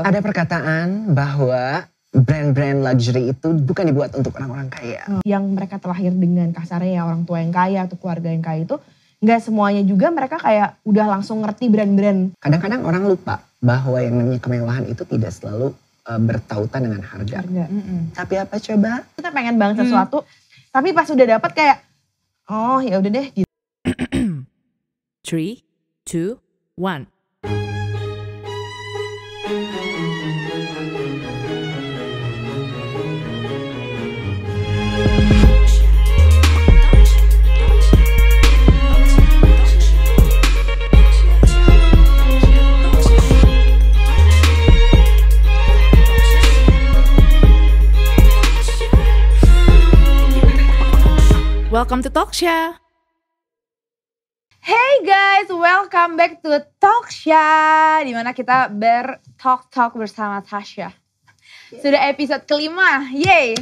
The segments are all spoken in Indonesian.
Ada perkataan bahwa brand-brand luxury itu bukan dibuat untuk orang-orang kaya. Yang mereka terlahir dengan kasarnya ya orang tua yang kaya atau keluarga yang kaya itu nggak semuanya juga mereka kayak udah langsung ngerti brand-brand. Kadang-kadang orang lupa bahwa yang namanya kemewahan itu tidak selalu bertautan dengan harga. Tapi apa coba? Kita pengen banget sesuatu, tapi pas udah dapet kayak, oh ya udah deh gitu. 3, 2, 1. Welcome to Talksha. Hey guys, welcome back to Talksha, dimana kita bertalk bersama Tasya. Sudah episode kelima, yay!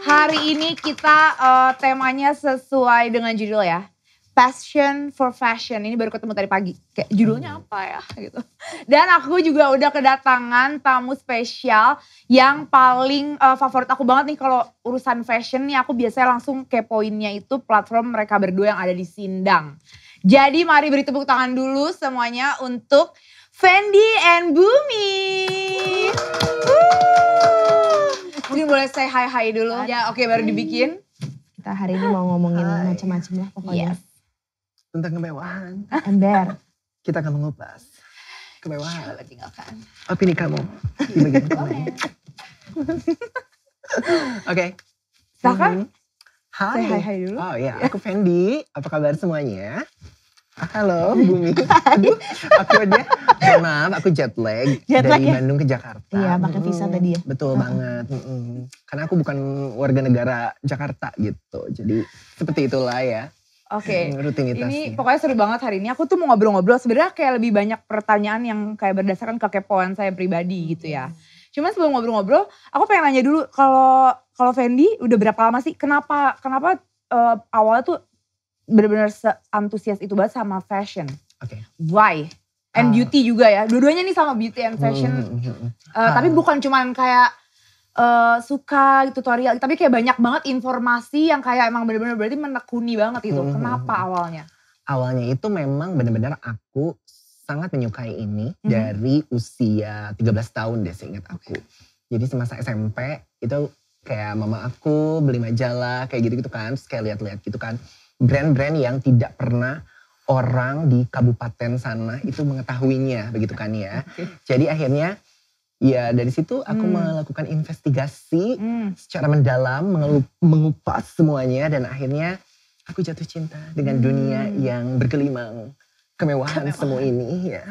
Hari ini kita temanya sesuai dengan judul ya, Passion for Fashion. Ini baru ketemu tadi pagi, kayak judulnya apa ya gitu. Dan aku juga udah kedatangan tamu spesial yang paling favorit aku banget nih kalau urusan fashion nih. Aku biasanya langsung kepoinnya itu platform mereka berdua yang ada di Sindang. Jadi mari beri tepuk tangan dulu semuanya untuk Fendi and Bumi. Mungkin boleh say hi dulu. Ya oke, baru dibikin. Kita hari ini mau ngomongin macam-macam lah pokoknya. Yes. Tentang kemewahan. Ember. Kita akan mengupas kemewahan. Coba tinggalkan. Opini kamu di bagian komen. Oke. Silahkan. Hai. Say hi dulu. Oh ya, aku Fendi. Apa kabar semuanya? Halo Bumi. Aduh, aku dia. Mohon maaf, aku jet lag dari ya? Bandung ke Jakarta. Iya, pakai visa tadi ya. Betul banget. Karena aku bukan warga negara Jakarta gitu. Jadi seperti itulah ya. Oke, Rutinitasnya. ini pokoknya seru banget hari ini. Aku tuh mau ngobrol-ngobrol, sebenarnya kayak lebih banyak pertanyaan yang kayak berdasarkan kekepoan saya pribadi gitu ya. Cuman sebelum ngobrol-ngobrol, aku pengen nanya dulu, kalau Fendi udah berapa lama sih? Kenapa awalnya tuh benar-benar seantusias itu banget sama fashion? Oke. Why? And beauty juga ya. Dua-duanya nih sama beauty and fashion. Tapi bukan cuman kayak suka tutorial, tapi kayak banyak banget informasi yang kayak emang bener-bener berarti menekuni banget gitu. Kenapa awalnya? Awalnya itu memang benar-benar aku sangat menyukai ini dari usia 13 tahun deh seingat aku. Jadi semasa SMP itu kayak mama aku beli majalah kayak gitu-gitu kan. Terus kayak lihat-lihat gitu kan. Brand-brand yang tidak pernah orang di kabupaten sana itu mengetahuinya begitu kan ya. Jadi akhirnya ya dari situ aku melakukan investigasi secara mendalam, mengupas semuanya dan akhirnya aku jatuh cinta dengan dunia yang bergelimang kemewahan semua ini ya.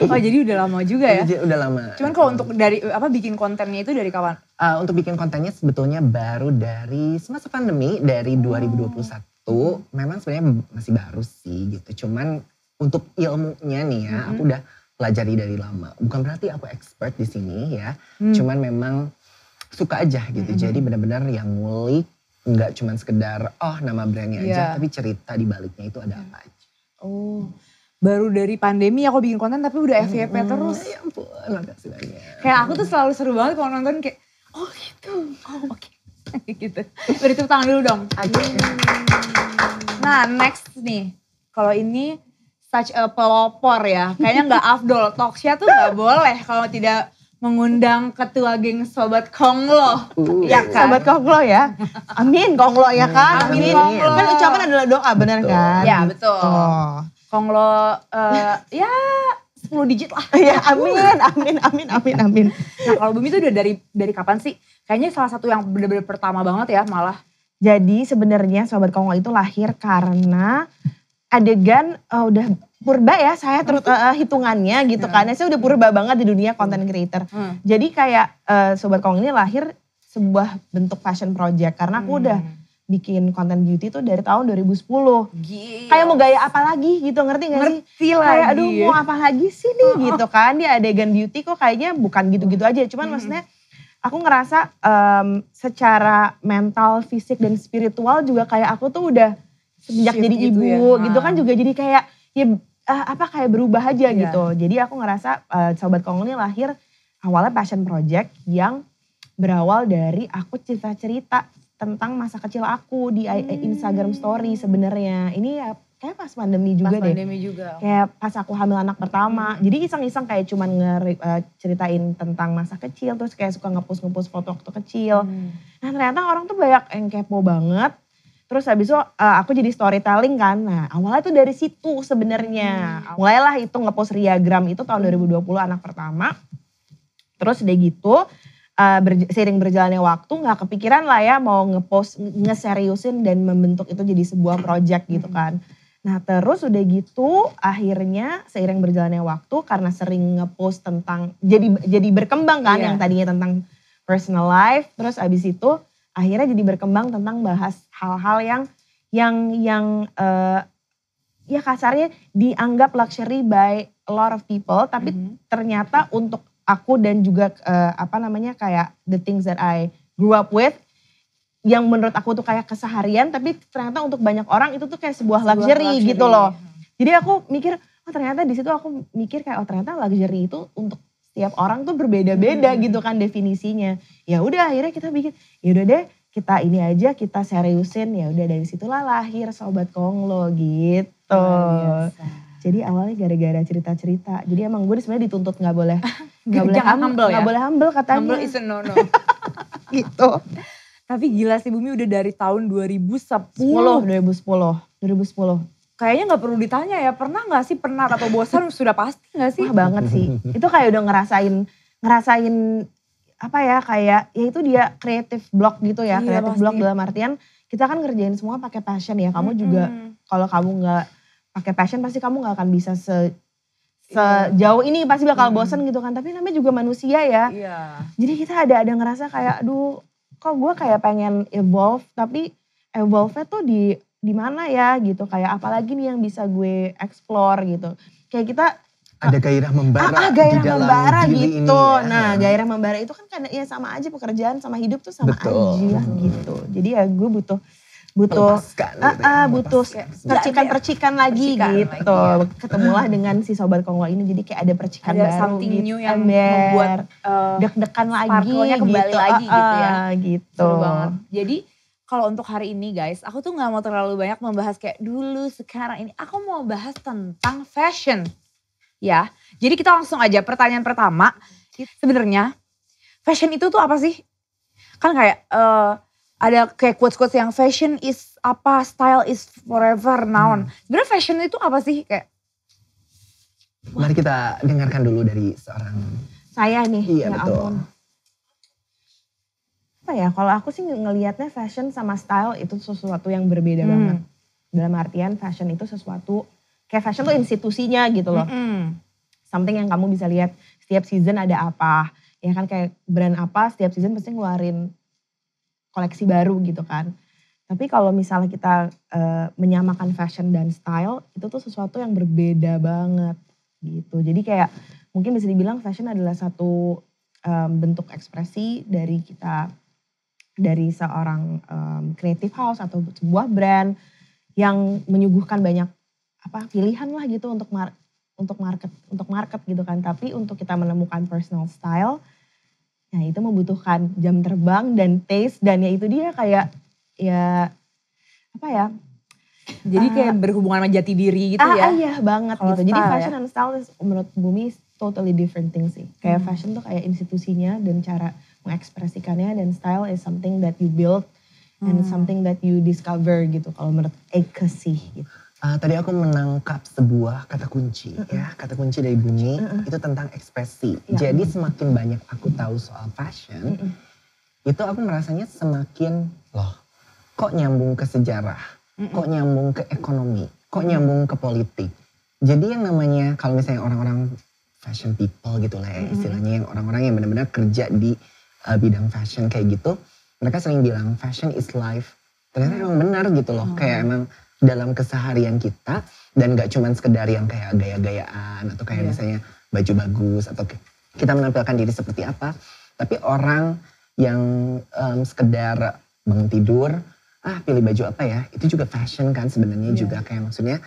Oh jadi udah lama juga ya? Udah lama. Cuman kalau untuk dari bikin kontennya itu dari kapan? Untuk bikin kontennya sebetulnya baru dari semasa pandemi dari 2021. Memang sebenarnya masih baru sih gitu. Cuman untuk ilmunya nih ya aku udah pelajari dari lama. Bukan berarti aku expert di sini ya. Cuman memang suka aja gitu. Jadi benar-benar yang ngulik. Enggak cuman sekedar nama brandnya aja. Tapi cerita di baliknya itu ada apa aja. Oh, baru dari pandemi aku bikin konten tapi udah FYP terus. Ya ampun, makasih banyak. Kayak aku tuh selalu seru banget kalau nonton kayak, oh gitu, oh oke. Gitu. Beri tepuk tangan dulu dong. Nah next nih, kalau ini such a pelopor ya. Kayaknya gak afdol, Talksha tuh gak boleh kalau tidak mengundang ketua geng Sobat Konglo. Ya kan? Sobat Konglo ya. Amin Konglo ya kan. Amin Konglo. Kan ucapan adalah doa benar kan? Ya betul. Konglo ya 10 digit lah. Ya amin. Nah kalau Bumi tuh udah dari kapan sih? Kayaknya salah satu yang bener-bener pertama banget ya malah. Jadi sebenarnya Sobat Konglo itu lahir karena adegan udah purba ya saya terus hitungannya gitu kan. Saya udah purba banget di dunia content creator. Jadi kayak Sobat Konglo ini lahir sebuah bentuk fashion project. Karena aku udah bikin konten beauty tuh dari tahun 2010. Gila. Kayak mau gaya apa lagi gitu, ngerti gak sih? Ngerti lagi. Kayak aduh mau apa lagi sih nih gitu kan. Di adegan beauty kok kayaknya bukan gitu-gitu aja. Cuman maksudnya aku ngerasa secara mental, fisik dan spiritual juga kayak aku tuh udah sejak Shift jadi gitu ibu ya. gitu kan juga jadi kayak ya kayak berubah aja Iya. gitu. Jadi aku ngerasa Sobat Konglo ini lahir awalnya passion project yang berawal dari aku cerita-cerita tentang masa kecil aku di Instagram story sebenarnya. Ini ya kayak pas pandemi juga deh. Pandemi juga. Kayak pas aku hamil anak pertama. Jadi iseng-iseng kayak cuman ceritain tentang masa kecil. Terus kayak suka nge-post foto waktu kecil. Nah ternyata orang tuh banyak yang kepo banget. Terus habis itu aku jadi storytelling kan. Nah awalnya tuh dari situ sebenarnya. Mulailah itu nge-post Riagram itu tahun 2020 anak pertama. Terus udah gitu seiring berjalannya waktu gak kepikiran lah ya mau nge-post, nge-seriusin dan membentuk itu jadi sebuah project gitu kan. Nah terus udah gitu akhirnya seiring berjalannya waktu karena sering nge-post tentang, jadi berkembang kan yang tadinya tentang personal life. Terus abis itu akhirnya jadi berkembang tentang bahas hal-hal yang ya kasarnya dianggap luxury by a lot of people. Tapi ternyata untuk aku dan juga kayak the things that I grew up with. Yang menurut aku tuh kayak keseharian, tapi ternyata untuk banyak orang itu tuh kayak sebuah luxury gitu loh. Jadi aku mikir, ternyata di situ aku mikir kayak ternyata luxury itu untuk setiap orang tuh berbeda-beda gitu kan definisinya. Ya udah akhirnya kita bikin, ya udah deh kita ini aja kita seriusin, ya udah dari situlah lahir Sobat Konglo gitu. Jadi awalnya gara-gara cerita-cerita. Jadi emang gue sebenarnya dituntut nggak boleh humble ya. Nggak boleh humble katanya. Humble is a no-no. Gitu. Tapi gila sih Bumi udah dari tahun 2010. 2010. Kayaknya gak perlu ditanya ya, pernah gak sih penat atau bosan sudah pasti gak sih? Wah banget sih. Itu kayak udah ngerasain apa ya kayak ya itu dia creative block gitu ya. Iya, creative pasti. block dalam artian kita kan ngerjain semua pakai passion ya. Kamu juga kalau kamu gak pakai passion pasti kamu gak akan bisa sejauh ini pasti bakal bosan gitu kan. Tapi namanya juga manusia ya. Iya. Jadi kita ada ngerasa kayak aduh kok gue kayak pengen evolve tapi evolve-nya tuh di mana ya gitu. Kayak apalagi nih yang bisa gue explore gitu. Kayak kita ada gairah membara gairah di dalam membara diri gitu. ini ya. Nah gairah membara itu kan ya sama aja pekerjaan sama hidup tuh sama Betul. aja gitu. Jadi ya gue butuh Melepaskan gitu ya, butuh percikan lagi Percikan gitu. lagi, Ketemulah dengan si Sobat Konglo ini jadi kayak ada percikan Ada baru something gitu. new yang membuat deg-degan lagi sparkle-nya kembali gitu. lagi gitu ya. Gitu. Seru banget. Jadi kalau untuk hari ini guys, aku tuh gak mau terlalu banyak membahas kayak dulu, sekarang ini. Aku mau bahas tentang fashion. Ya, jadi kita langsung aja pertanyaan pertama. Sebenarnya fashion itu tuh apa sih? Kan kayak ada kayak quotes-quotes yang fashion is apa, style is forever noun. Sebenarnya fashion itu apa sih? Kayak Mari kita dengarkan dulu dari seorang. Saya nih, Iya, ya betul. ampun. Apa ya, kalau aku sih ngelihatnya fashion sama style itu sesuatu yang berbeda banget. Dalam artian fashion itu sesuatu, kayak fashion tuh institusinya gitu loh. Something yang kamu bisa lihat setiap season ada apa. Ya kan kayak brand apa setiap season pasti ngeluarin koleksi baru gitu kan. Tapi kalau misalnya kita menyamakan fashion dan style, itu tuh sesuatu yang berbeda banget gitu. Jadi kayak mungkin bisa dibilang fashion adalah satu bentuk ekspresi dari kita, dari seorang creative house atau sebuah brand yang menyuguhkan banyak pilihan lah gitu untuk market gitu kan. Tapi untuk kita menemukan personal style, nah itu membutuhkan jam terbang dan taste dan ya itu dia kayak ya apa ya. jadi kayak berhubungan sama jati diri gitu ya. Iya banget Kalau gitu. Jadi style fashion ya. and style menurut Bumi is totally different thing sih. Kayak fashion tuh kayak institusinya dan cara mengekspresikannya, dan style is something that you build and something that you discover gitu. Kalau menurut Eka sih gitu. Tadi aku menangkap sebuah kata kunci ya, kata kunci dari Bumi itu tentang ekspresi. Ya. Jadi semakin banyak aku tahu soal fashion, itu aku merasanya semakin kok nyambung ke sejarah, kok nyambung ke ekonomi, kok nyambung ke politik. Jadi yang namanya kalau misalnya orang-orang fashion people gitu lah ya istilahnya, yang orang-orang yang benar-benar kerja di bidang fashion kayak gitu, mereka sering bilang fashion is life. Ternyata emang benar gitu loh, kayak emang dalam keseharian kita, dan gak cuman sekedar yang kayak gaya-gayaan atau kayak misalnya baju bagus atau kita menampilkan diri seperti apa. Tapi orang yang sekedar bangun tidur, pilih baju apa ya, itu juga fashion kan sebenarnya juga kayak maksudnya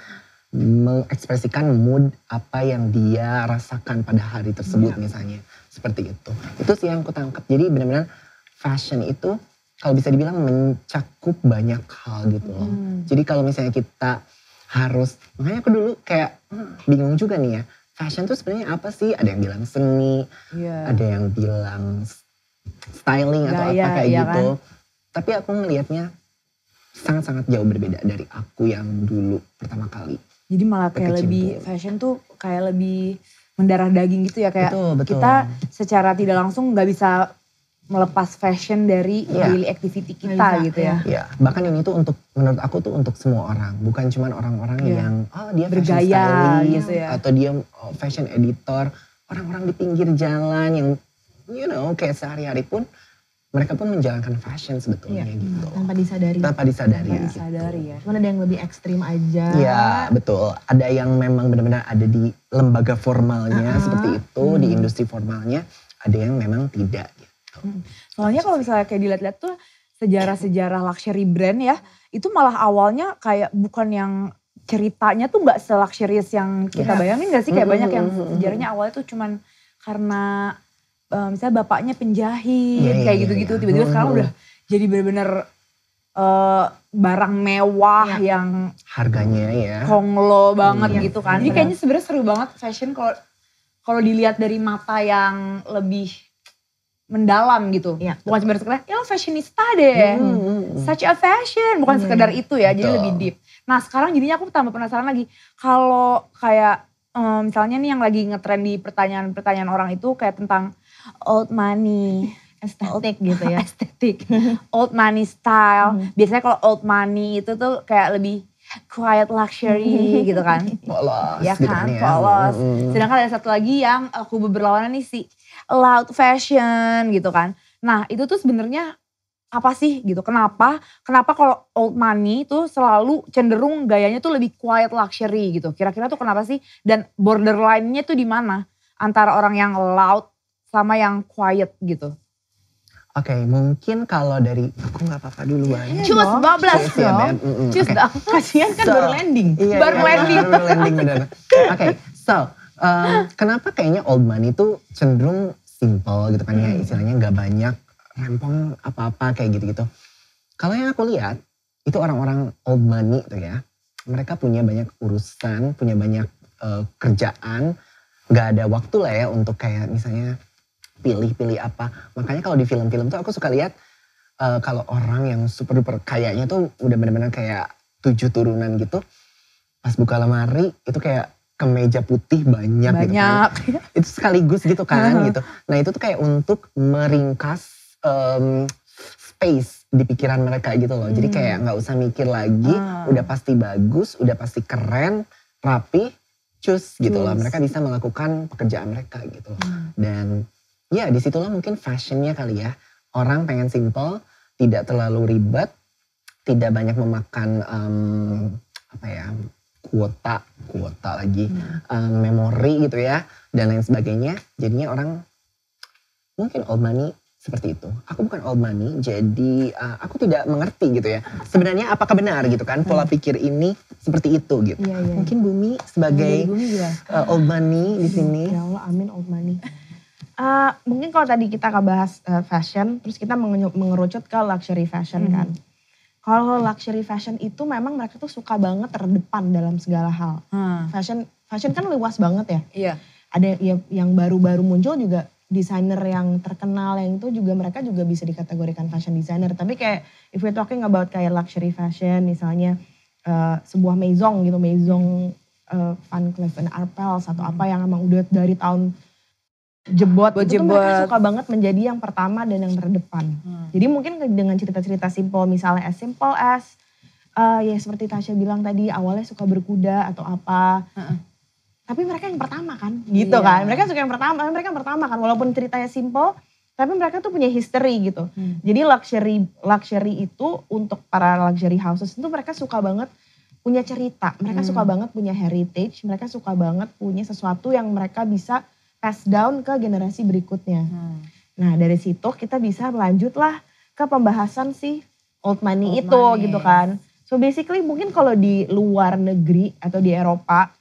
mengekspresikan mood apa yang dia rasakan pada hari tersebut misalnya. Seperti itu. Itu sih yang aku tangkap. Jadi benar-benar fashion itu kalau bisa dibilang mencakup banyak hal gitu loh. Jadi kalau misalnya kita harus, makanya aku dulu kayak bingung juga nih ya. Fashion tuh sebenarnya apa sih? Ada yang bilang seni, ada yang bilang styling atau Gaya, apa kayak iya gitu. Tapi aku ngelihatnya sangat-sangat jauh berbeda dari aku yang dulu pertama kali. Jadi malah kayak lebih fashion tuh kayak lebih mendarah daging gitu ya, kayak Betul. kita secara tidak langsung nggak bisa melepas fashion dari daily activity kita gitu ya. Iya, bahkan ini tuh untuk, menurut aku tuh untuk semua orang, bukan cuman orang-orang yang dia fashion bergaya stylist gitu ya, atau dia fashion editor, orang-orang di pinggir jalan yang kayak sehari-hari pun mereka pun menjalankan fashion sebetulnya gitu. Tanpa disadari. Tanpa disadari. Ya. Cuman ada yang lebih ekstrim aja. Iya betul, ada yang memang benar-benar ada di lembaga formalnya seperti itu, di industri formalnya, ada yang memang tidak gitu. Soalnya kalau misalnya kayak dilihat-lihat tuh sejarah-sejarah luxury brand ya, itu malah awalnya kayak bukan yang ceritanya tuh gak se-luxurious yang kita bayangin gak sih? Kayak banyak yang sejarahnya awalnya tuh cuman karena misalnya bapaknya penjahit kayak gitu-gitu, tiba-tiba sekarang udah jadi bener-bener barang mewah yang harganya konglo banget gitu kan. Jadi kayaknya sebenarnya seru banget fashion kalau dilihat dari mata yang lebih mendalam gitu. Bukan cuma sekedar, ya lo fashionista deh. Such a fashion. Bukan sekedar itu ya, jadi lebih deep. Nah sekarang jadinya aku tambah penasaran lagi. Kalau kayak misalnya nih yang lagi ngetrend di pertanyaan-pertanyaan orang itu kayak tentang old money. Estetik gitu ya. Estetik. Old money style. Biasanya kalau old money itu tuh kayak lebih quiet luxury gitu kan. Polos. Ya gitu kan, polos. Sedangkan ada satu lagi yang aku berlawanan nih si loud fashion gitu kan. Nah itu tuh sebenarnya apa sih gitu. Kenapa kalau old money tuh selalu cenderung gayanya tuh lebih quiet luxury gitu. Kira-kira tuh kenapa sih? Dan borderline-nya tuh di mana? Antara orang yang loud sama yang quiet gitu. Oke, mungkin kalau dari, aku gak apa-apa duluan. Cus, bablas dong. Cus dong. Kasian kan baru landing. Baru landing. Baru landing bener. Oke, so kenapa kayaknya old money tuh cenderung simple gitu kan ya, istilahnya gak banyak rempong apa-apa kayak gitu-gitu. Kalau yang aku lihat, itu orang-orang old money tuh ya, mereka punya banyak urusan, punya banyak kerjaan, gak ada waktu lah ya untuk kayak misalnya pilih-pilih apa. Makanya kalau di film-film tuh aku suka lihat kalau orang yang super duper kayanya tuh udah benar-benar kayak 7 turunan gitu. Pas buka lemari itu kayak kemeja putih banyak gitu kan. Itu sekaligus gitu kan gitu. Nah itu tuh kayak untuk meringkas space di pikiran mereka gitu loh. Jadi kayak gak usah mikir lagi, udah pasti bagus, udah pasti keren, rapi, cus gitu loh. Mereka bisa melakukan pekerjaan mereka gitu loh. Dan ya disitulah mungkin fashionnya kali ya. Orang pengen simple, tidak terlalu ribet, tidak banyak memakan kuota lagi, memori gitu ya, dan lain sebagainya. Jadinya orang mungkin old money seperti itu. Aku bukan old money, jadi aku tidak mengerti gitu ya. Sebenarnya apakah benar gitu kan pola pikir ini seperti itu gitu. Mungkin Bumi sebagai old money di sini. Ya Allah, amin old money. Mungkin kalau tadi kita bahas fashion, terus kita mengerucut ke luxury fashion kan. Kalau luxury fashion itu memang mereka tuh suka banget terdepan dalam segala hal. Fashion kan luas banget ya. Iya. Ada yang baru-baru muncul juga desainer yang terkenal yang itu juga mereka juga bisa dikategorikan fashion designer. Tapi kayak if we're talking about kayak luxury fashion misalnya sebuah maison gitu, Maison Van Cleef & Arpels atau apa yang emang udah dari tahun jebot itu tuh mereka suka banget menjadi yang pertama dan yang terdepan. Jadi mungkin dengan cerita-cerita simple misalnya as simple as ya seperti Tasya bilang tadi awalnya suka berkuda atau apa. Tapi mereka yang pertama kan gitu kan. Mereka suka yang pertama kan walaupun ceritanya simple tapi mereka tuh punya history gitu. Jadi luxury itu untuk para luxury houses itu mereka suka banget punya cerita. Mereka suka banget punya heritage, mereka suka banget punya sesuatu yang mereka bisa pass down ke generasi berikutnya. Nah dari situ kita bisa lanjutlah ke pembahasan si old money itu gitu kan. So basically mungkin kalau di luar negeri atau di Eropa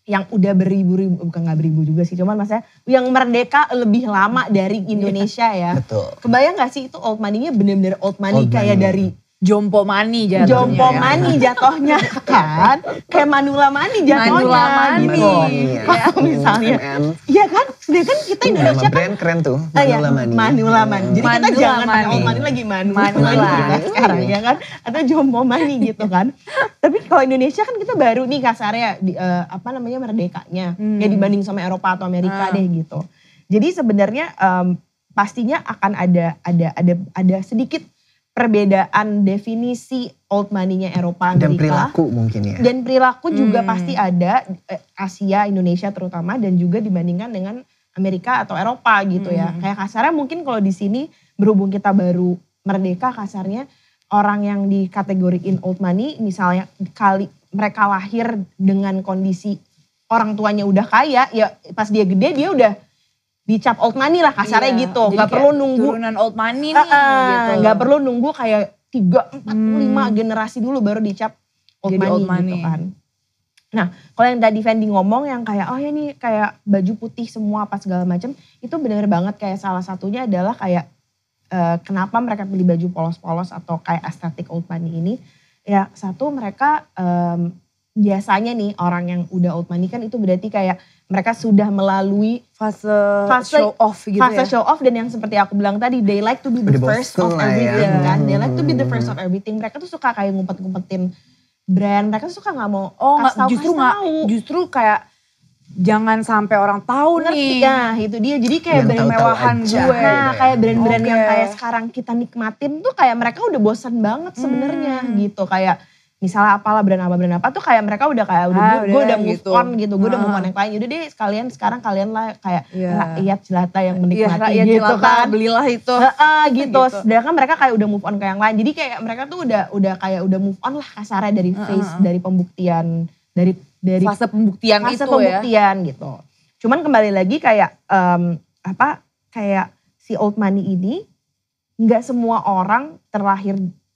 yang udah beribu-ribu, bukan gak beribu juga sih, cuman maksudnya yang merdeka lebih lama dari Indonesia ya. Betul. Kebayang gak sih itu old money-nya bener-bener old money Old kayak money. dari Jompo money jatuhnya jompo ya. money jatohnya kan. Kayak manula money jatohnya Manula money. gitu. Iya. Kalau misalnya, MM. iya kan, sedangkan kita Ini nama Indonesia kan brand keren tuh. iya, Manula Money. Manula Money. Jadi kita Manula jangan pakai Money. old money lagi Manula Manula. Money sekarang ya kan. Atau jompo money gitu kan. Tapi kalau Indonesia kan kita baru nih kasarnya merdekanya. Ya dibanding sama Eropa atau Amerika deh gitu. Jadi sebenarnya pastinya akan ada sedikit perbedaan definisi old money-nya Eropa Dan Amerika. perilaku mungkin ya. Dan perilaku juga pasti ada Asia, Indonesia terutama dan juga dibandingkan dengan Amerika atau Eropa gitu ya. Kayak kasarnya mungkin kalau di sini berhubung kita baru merdeka kasarnya orang yang dikategoriin old money misalnya mereka lahir dengan kondisi orang tuanya udah kaya ya pas dia gede dia udah dicap old money lah kasarnya Iya, gitu. jadi Gak kayak perlu nunggu. turunan old money nih gitu. Gak perlu nunggu kayak 3, 4, 5 generasi dulu baru dicap old Jadi money, old money. gitu kan. Nah kalau yang tadi Fendi ngomong yang kayak oh ya nih kayak baju putih semua apa segala macam itu bener banget kayak salah satunya adalah kayak kenapa mereka pilih baju polos-polos atau kayak estetik old money ini. Ya satu mereka biasanya nih orang yang udah old money kan itu berarti kayak mereka sudah melalui Fase fase show off gitu fase ya. show off dan yang seperti aku bilang tadi they like to be the Udah first bosen of lah ya. everything kan. They like to be the first of everything. Mereka tuh suka kayak ngumpet-ngumpetin brand. Mereka tuh suka gak mau Oh nggak, kasih tahu. justru kayak jangan sampai orang tahu Ngerti nih. ya itu dia. Jadi kayak Yang tahu-tahu kemewahan aja gue. gitu ya. nah kayak brand-brand yang Oke. kayak sekarang kita nikmatin tuh kayak mereka udah bosan banget sebenarnya gitu. Kayak misalnya apalah brand apa tuh kayak mereka udah kayak gue udah move gitu. on gitu. Gue udah move on yang lain. Yaudah deh sekarang kalian lah kayak Iya. rakyat jelata yang Iya menikmati rakyat gitu jelata, kan. belilah itu. Gitu. Sedangkan mereka kayak udah move on ke yang lain. Jadi kayak mereka tuh udah kayak udah move on lah kasarnya dari phase dari pembuktian dari Fase pembuktian fase itu ya. pembuktian gitu. Cuman kembali lagi kayak kayak si old money ini nggak semua orang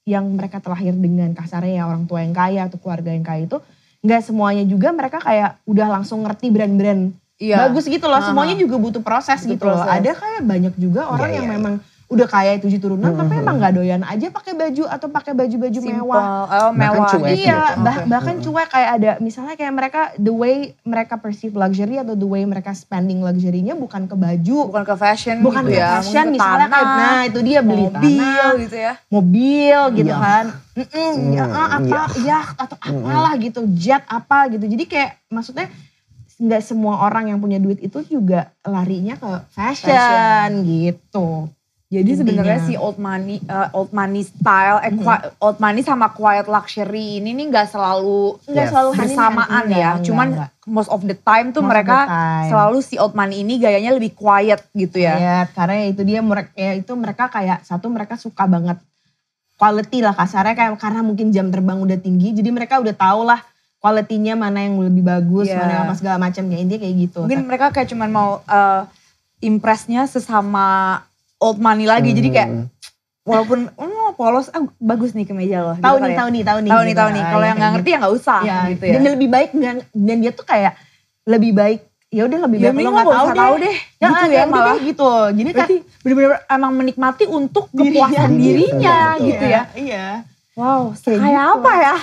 mereka terlahir dengan kasarnya ya orang tua yang kaya atau keluarga yang kaya itu nggak semuanya juga mereka kayak udah langsung ngerti brand-brand Iya. bagus gitu loh. Semuanya juga butuh proses Butuh gitu loh. proses. Ada kayak banyak juga orang Iya, yang iya. memang udah kaya 7 turunan tapi emang gak doyan aja pakai baju atau pakai baju-baju mewah. Oh mewah. cuek Iya, gitu. bahkan cuek kayak ada misalnya kayak mereka the way mereka perceive luxury atau the way mereka spending luxury-nya bukan ke baju, Bukan ke fashion bukan gitu ke ya. fashion Mungkin ke misalnya kayak tanah, nah itu dia beli mobil tanah, gitu ya. mobil gitu Iya. kan. Atau apalah gitu, jet apa gitu. Jadi kayak maksudnya nggak semua orang yang punya duit itu juga larinya ke fashion. Gitu. Jadi Intinya. sebenarnya si old money style, old money sama quiet luxury ini nih nggak selalu Nggak Yes. selalu hand in hand, bersamaan ya. enggak, Cuman enggak. most of the time tuh Most of mereka the time. selalu si old money ini gayanya lebih quiet gitu ya. Ya, karena itu dia mereka kayak satu mereka suka banget quality lah kasarnya kayak karena mungkin jam terbang udah tinggi jadi mereka udah tahu lah quality-nya mana yang lebih bagus, Iya. mana yang apa segala macam kayak intinya kayak gitu. Mungkin mereka kayak cuman mau impressnya sesama old money lagi. Jadi kayak walaupun polos bagus nih kemeja loh. tahu gitu nih, kali ya. tahu nih. Tahu gitu. nih. Kalau yang nggak ngerti ya nggak usah ya, gitu ya. Dan lebih baik dan dia tuh kayak lebih baik ya udah lebih Ya baik lo mending nggak lo nggak tahu usah tahu deh. Ya, Gitu ya kayak udah malah. deh gitu. Jadi kan Berarti bener-bener emang menikmati untuk kepuasan Dirinya, dirinya betul. gitu ya. Iya. Wow, Kayak kayak gitu. apa ya?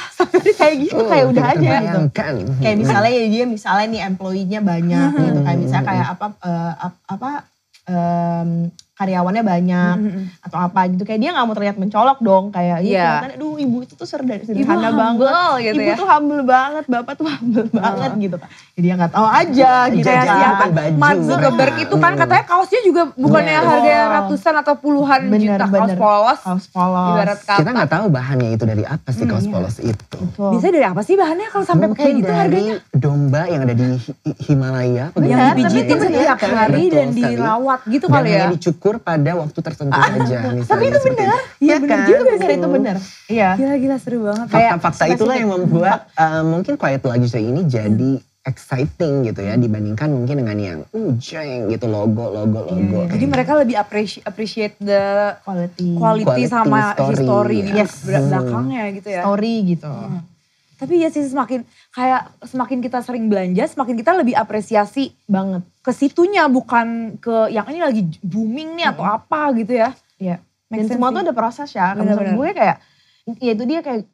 Kayak gitu kayak udah aja gitu. Terbayangkan. Kayak misalnya ya dia misalnya nih employee-nya banyak gitu kayak misalnya kayak karyawannya banyak atau apa gitu kayak dia nggak mau terlihat mencolok dong kayak Iya. kelihatan aduh ibu itu tuh sederhana humble banget gitu ibu ya. tuh humble banget bapak tuh humble banget gitu kan jadi dia nggak tahu aja gitu Kayak kan. siapa? baju. Mark Zuckerberg itu kan katanya kaosnya juga bukannya Betul. harganya ratusan atau puluhan juta kaos polos. kaos polos Ibarat Kita kata. nggak tahu bahannya itu dari apa sih kaos polos itu. Betul. Biasanya dari apa sih bahannya kalau sampai Mungkin kayak gitu dari harganya? domba yang ada di Himalaya. Benar, Yang dipijitin benar, setiap benar. hari Betul dan sekali. dirawat gitu Dan kali ya. hanya dicukur pada waktu tertentu saja. tapi itu benar Iya, benar juga benar itu benar iya Gila seru banget. Kayak Fakta-fakta itulah yang membuat mungkin quiet luxury ini jadi exciting gitu ya dibandingkan mungkin dengan yang jeng gitu logo. Jadi mereka lebih appreciate the quality sama story. history di Yes. belakangnya gitu ya. Story gitu. Tapi ya sih semakin kita sering belanja, semakin kita lebih apresiasi Banget. ke situnya, bukan ke yang ini lagi booming nih atau apa gitu ya. Iya. Make Dan sense semua sih. tuh ada proses ya. Kalau Bener-bener. menurut gue kayak, ya itu dia kayak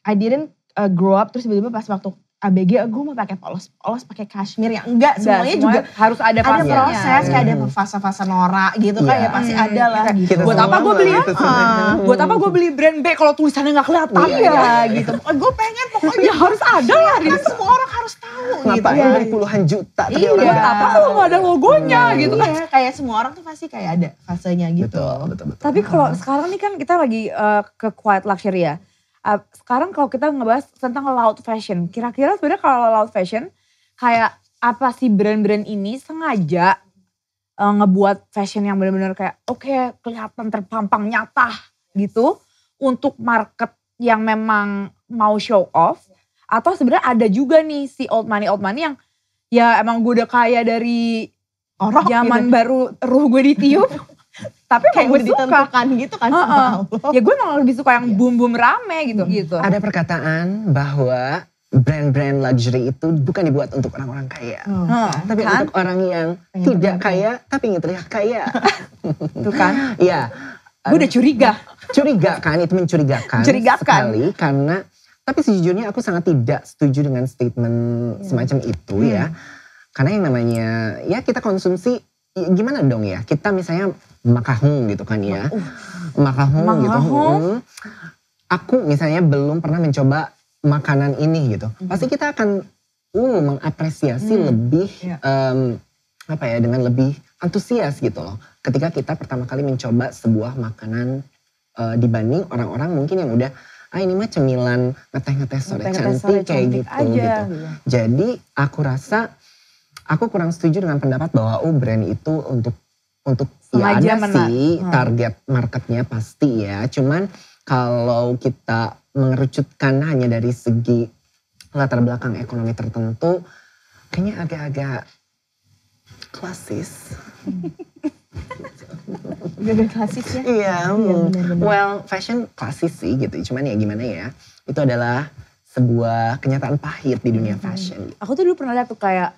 I didn't grow up terus tiba-tiba pas waktu ABG gue mau pakai polos pakai kashmir ya enggak, semuanya juga harus ada ada fasenya. proses kayak ada fase-fase norak gitu kan ya pasti ada lah gitu. Kita Buat apa semua gue beli melakukan itu. buat apa gue beli brand B kalau tulisannya gak kelihatan Iya gitu. Gue pengen pokoknya harus ada lah kan semua orang harus tahu gitu. Ngapain Ya. beli puluhan juta tapi Iya. orang buat nggak apa tahu. kalau gak ada logonya gitu kan. Iya, kayak semua orang tuh pasti kayak ada fasenya gitu. Betul. Tapi kalau sekarang nih kan kita lagi ke quiet luxury ya. Sekarang kalau kita ngebahas tentang loud fashion, kira-kira sebenarnya kalau loud fashion kayak apa sih brand-brand ini sengaja ngebuat fashion yang benar-benar kayak oke, kelihatan terpampang nyata gitu untuk market yang memang mau show off, atau sebenarnya ada juga nih si old money yang ya emang gue udah kaya dari Orang zaman gitu. baru ruh gue ditiup. Tapi Kayak emang udah gue suka. ditentukan gitu kan sama Allah. Ya gue emang lebih suka yang boom-boom rame gitu. Ada perkataan bahwa brand-brand luxury itu bukan dibuat untuk orang-orang kaya. Tapi kan? untuk orang yang Pengen tidak terlihat kaya tapi ingin terlihat kaya. Tuh kan. Iya. Gue udah curiga. Curiga kan, itu mencurigakan sekali karena tapi sejujurnya aku sangat tidak setuju dengan statement semacam itu ya. Karena yang namanya ya kita konsumsi ya gimana dong ya, kita misalnya makahung gitu kan ya. Makahung gitu. Aku misalnya belum pernah mencoba makanan ini gitu. Pasti kita akan mengapresiasi lebih apa ya, dengan lebih antusias gitu loh. Ketika kita pertama kali mencoba sebuah makanan dibanding orang-orang mungkin yang udah ini mah cemilan ngeteh-ngeteh sore cantik kayak gitu. Jadi aku rasa aku kurang setuju dengan pendapat bahwa brand itu untuk ya Sengaja ada sih target marketnya pasti ya. Cuman kalau kita mengerucutkan hanya dari segi latar belakang ekonomi tertentu, kayaknya agak-agak klasis. Gak klasis ya. Iya, benar-benar. well fashion klasis sih gitu. Cuman ya gimana ya, itu adalah sebuah kenyataan pahit di dunia fashion. Aku tuh dulu pernah lihat tuh kayak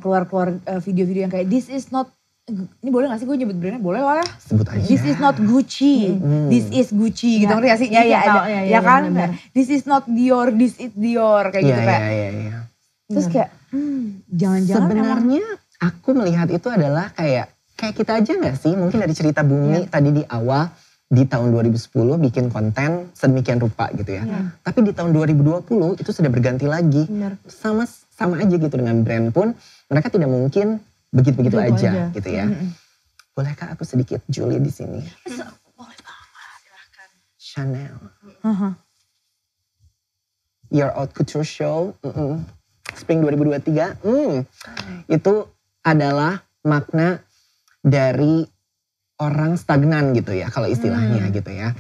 keluar-keluar video-video yang kayak this is not, ini boleh gak sih gue nyebut brandnya? Boleh lah ya. Sebut aja. This is not Gucci, this is Gucci gitu, ngerti gak sih? Iya, Iya, tahu, ada, iya, ya kan? benar-benar. This is not Dior, this is Dior, kayak gitu kayak. Iya. Terus kayak, jangan-jangan emang. Sebenarnya aku melihat itu adalah kayak kita aja gak sih? Mungkin dari cerita Bumi tadi di awal, di tahun 2010 bikin konten sedemikian rupa gitu ya. Tapi di tahun 2020 itu sudah berganti lagi. Benar. Sama aja gitu dengan brand pun mereka tidak mungkin begitu-begitu Begitu aja aja. gitu ya. Bolehkah aku sedikit Julie di sini? Boleh banget, silahkan. Chanel. Your Haute Couture Show, Spring 2023, itu adalah makna dari orang stagnan gitu ya, kalau istilahnya gitu ya.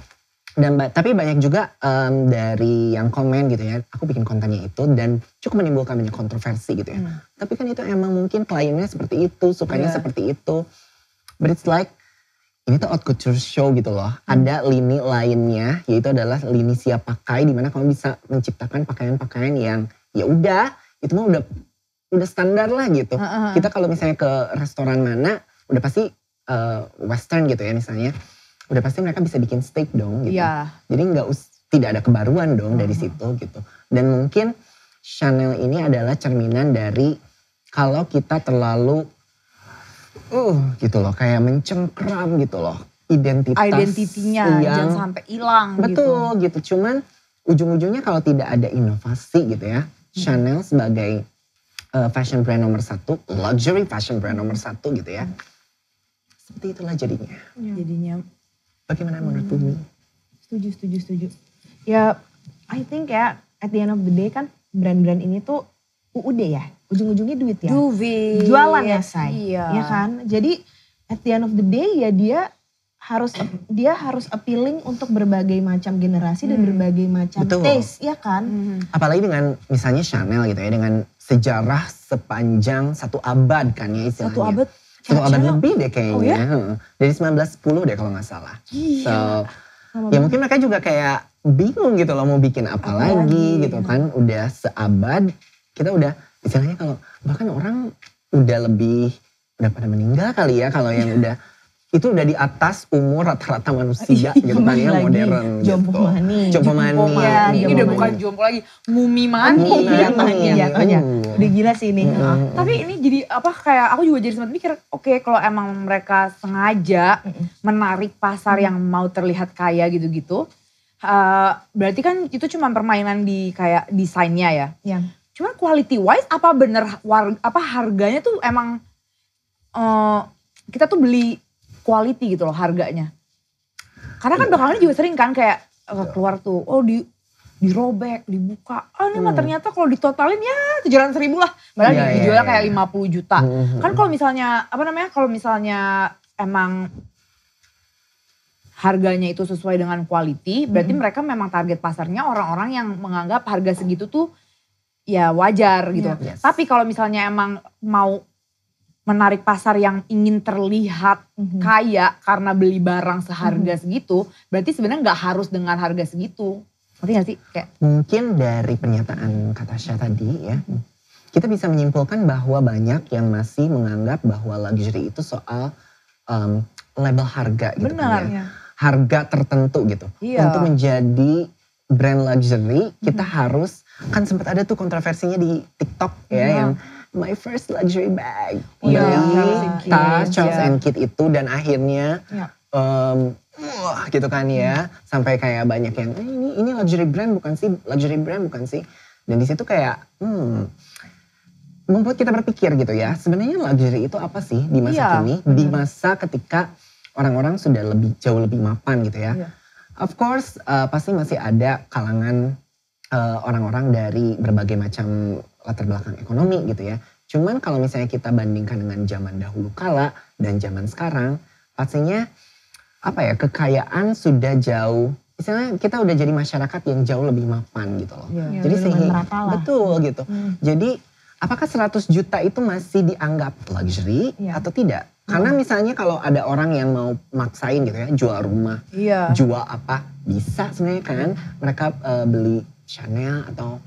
Dan tapi banyak juga dari yang komen gitu ya, aku bikin kontennya itu dan cukup menimbulkan banyak kontroversi gitu ya. Tapi kan itu emang mungkin kliennya seperti itu, sukanya seperti itu. But it's like, ini tuh haute couture show gitu loh. Ada lini lainnya, yaitu adalah lini siap pakai, di mana kamu bisa menciptakan pakaian-pakaian yang ya udah, itu mah udah standar lah gitu. Kita kalau misalnya ke restoran mana, udah pasti western gitu ya misalnya, udah pasti mereka bisa bikin steak dong gitu. Iya. Jadi tidak ada kebaruan dong dari situ gitu. Dan mungkin Chanel ini adalah cerminan dari kalau kita terlalu gitu loh, kayak mencengkram gitu loh Identitinya jangan sampai hilang gitu. Betul gitu. Cuman ujung-ujungnya kalau tidak ada inovasi gitu ya, Chanel sebagai fashion brand nomor 1, luxury fashion brand nomor 1 gitu ya. Seperti itulah jadinya. Jadinya. Bagaimana menurut Bumi? Setuju. Ya, I think ya at the end of the day kan brand-brand ini tuh UUD ya. Ujung-ujungnya duit ya. Duit. Jualan ya say. Iya. Ya kan. Jadi at the end of the day ya dia dia harus appealing untuk berbagai macam generasi dan berbagai macam Betul. taste, ya kan? Apalagi dengan misalnya Chanel gitu ya, dengan sejarah sepanjang 1 abad kan ya istilahnya. 1 abad? 1 abad Chanel? lebih deh kayaknya. Oh ya? Dari 1910 deh kalau gak salah. So, Sama ya mungkin mereka juga kayak bingung gitu loh mau bikin apa lagi gitu kan. Udah seabad, kita udah istilahnya kalau bahkan orang udah pada meninggal kali ya kalau yang udah itu udah di atas umur rata-rata manusia gitu kan ya, modern Jompo gitu. Mani. Jompo Mani. Ya, Ini Jompo udah Mani. bukan jompo lagi, mumi mani. Jatuhnya. Udah gila sih ini. Tapi ini jadi apa kayak aku juga jadi sempat mikir, oke kalau emang mereka sengaja menarik pasar yang mau terlihat kaya gitu-gitu, berarti kan itu cuma permainan di kayak desainnya ya. Ya. Cuman quality wise apa bener harganya tuh emang kita tuh beli quality gitu loh harganya. Karena kan belakangan juga sering kan kayak keluar tuh, dirobek, dibuka. Ini mah ternyata kalau ditotalin ya 700.000 lah. Padahal dijualnya kayak 50 juta. Kan kalau misalnya, kalau misalnya emang harganya itu sesuai dengan quality, berarti mereka memang target pasarnya orang-orang yang menganggap harga segitu tuh ya wajar gitu. Yes. Tapi kalau misalnya emang mau menarik pasar yang ingin terlihat kaya karena beli barang seharga segitu, berarti sebenarnya nggak harus dengan harga segitu. Ngerti gak sih? Kayak Mungkin dari pernyataan kata Tasya tadi ya, kita bisa menyimpulkan bahwa banyak yang masih menganggap bahwa luxury itu soal label harga gitu benar. kan ya. Harga tertentu gitu. Iya. Untuk menjadi brand luxury, kita harus, kan sempat ada tuh kontroversinya di TikTok ya yang my first luxury bag. Iya, Beli tas Charles Iya. and Kit itu dan akhirnya gitu kan ya. Sampai kayak banyak yang ini luxury brand bukan sih. Dan di situ kayak membuat kita berpikir gitu ya. Sebenarnya luxury itu apa sih di masa kini? Di masa ketika orang-orang sudah jauh lebih mapan gitu ya. Iya. Of course pasti masih ada kalangan orang-orang dari berbagai macam latar belakang ekonomi gitu ya. Cuman kalau misalnya kita bandingkan dengan zaman dahulu kala dan zaman sekarang, pastinya kekayaan sudah jauh, misalnya kita udah jadi masyarakat yang jauh lebih mapan gitu loh. Ya, Jadi merata lah. betul gitu. Jadi apakah 100 juta itu masih dianggap luxury atau tidak? Karena misalnya kalau ada orang yang mau maksain gitu ya, jual rumah, jual apa, bisa sebenarnya kan. Mereka beli Chanel atau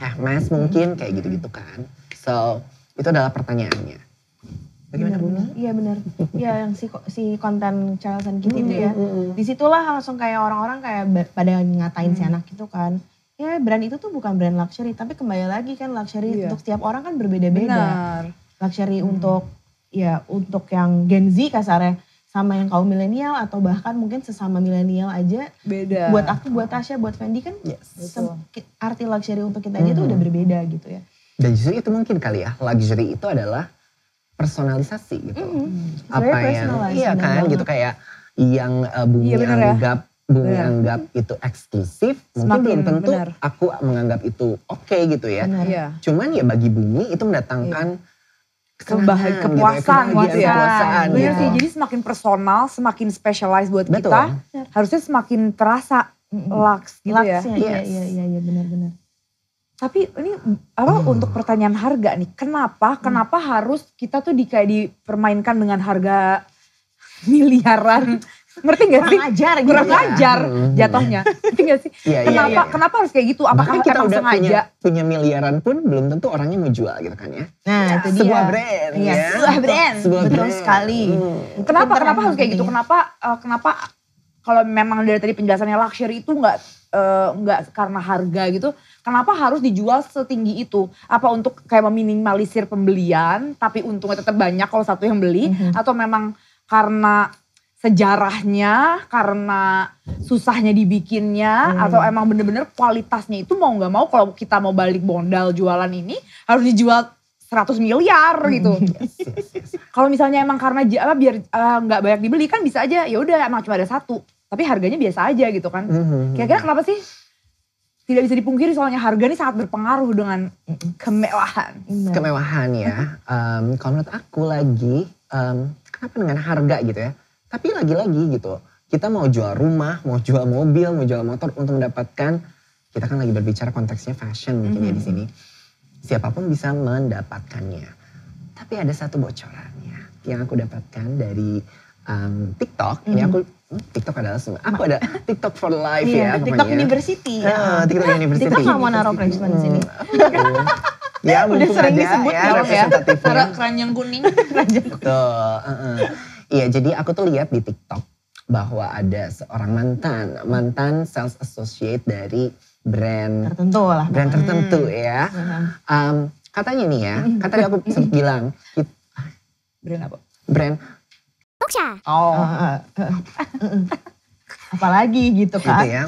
Hermes mungkin kayak gitu-gitu kan. So itu adalah pertanyaannya. Bagaimana Bunda? Iya benar. Iya yang si konten Charles and Kit itu ya. Disitulah langsung kayak orang-orang kayak pada ngatain si anak itu kan. Ya brand itu tuh bukan brand luxury, tapi kembali lagi kan luxury untuk setiap orang kan berbeda-beda. Benar. Luxury untuk yang Gen Z kasarnya sama yang kaum milenial atau bahkan mungkin sesama milenial aja. Beda. Buat aku, buat Tasya, buat Fendi kan arti luxury untuk kita aja tuh udah berbeda gitu ya. Dan justru itu mungkin kali ya, luxury itu adalah personalisasi gitu. Apa Very yang personalized, iya benar kan banget. gitu kayak yang bumi benar ya. anggap itu eksklusif, mungkin Semakin belum tentu benar. aku menganggap itu oke gitu ya. Benar. Iya. Cuman ya bagi bumi itu mendatangkan Kepuasan gitu ya, kepuasan Bener gitu. sih, jadi semakin personal, semakin specialized buat Betul. kita, harusnya semakin terasa lux gitu ya. Luxnya, iya benar-benar. Tapi ini untuk pertanyaan harga nih, kenapa harus kita tuh kayak dipermainkan dengan harga miliaran? Ngerti gak sih? Kurang ajar jatuhnya. Ngerti gak sih? Iya. Kenapa harus kayak gitu? Apakah Bahkan kita emang udah sengaja? punya miliaran pun belum tentu orangnya mau jual gitu kan ya. Nah itu dia. Sebuah brand Iya, ya. sebuah brand. Sebuah Betul brand. sekali. Kenapa Pinter harus kayak gitu? pentingnya. Kenapa kalau memang dari tadi penjelasannya luxury itu nggak karena harga gitu, kenapa harus dijual setinggi itu? Apa untuk kayak meminimalisir pembelian, tapi untungnya tetap banyak kalau satu yang beli, atau memang karena sejarahnya, karena susahnya dibikinnya, atau emang bener-bener kualitasnya itu mau nggak mau kalau kita mau balik modal jualan ini harus dijual 100 miliar gitu. Kalau misalnya emang karena biar nggak banyak dibeli kan bisa aja ya udah emang cuma ada satu, tapi harganya biasa aja gitu kan. Kira-kira kenapa sih? Tidak bisa dipungkiri soalnya harga ini sangat berpengaruh dengan kemewahan. Kemewahan ya. Kalau menurut aku lagi, kenapa dengan harga gitu ya? Tapi lagi-lagi gitu, kita mau jual rumah, mau jual mobil, mau jual motor untuk mendapatkan, kita kan lagi berbicara konteksnya fashion mungkin ya di sini. Siapapun bisa mendapatkannya. Tapi ada satu bocorannya yang aku dapatkan dari TikTok. Ini TikTok adalah semua. Aku ada TikTok for life ya pokoknya. TikTok University. TikTok University. TikTok gak mau naruh placement di sini. Ya, Udah sering disebut ya, dong ya. representatifnya. Taruh keranjang kuning. Betul. Iya, jadi aku tuh lihat di TikTok bahwa ada seorang mantan sales associate dari brand Tertentu lah. tertentu ya. Katanya nih ya, kan tadi aku sempat bilang, Brand apa? brand Oh. Apalagi gitu gitu kan. ya,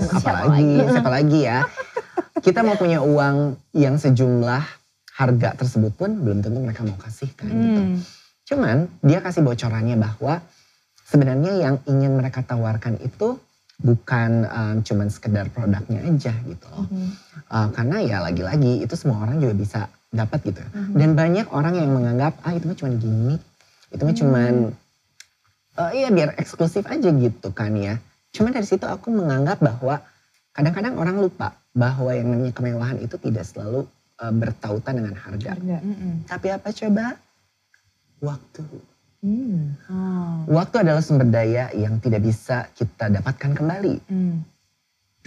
siapa lagi ya. Kita mau punya uang yang sejumlah harga tersebut pun belum tentu mereka mau kasih kan gitu. Cuman dia kasih bocorannya bahwa sebenarnya yang ingin mereka tawarkan itu bukan cuman sekedar produknya aja gitu loh. Karena ya lagi-lagi itu semua orang juga bisa dapat gitu. Dan banyak orang yang menganggap itu mah cuman gimmick, itu mah cuman iya biar eksklusif aja gitu kan ya. Cuman dari situ aku menganggap bahwa kadang-kadang orang lupa bahwa yang namanya kemewahan itu tidak selalu bertautan dengan harga. Tapi apa coba? Waktu. Waktu adalah sumber daya yang tidak bisa kita dapatkan kembali.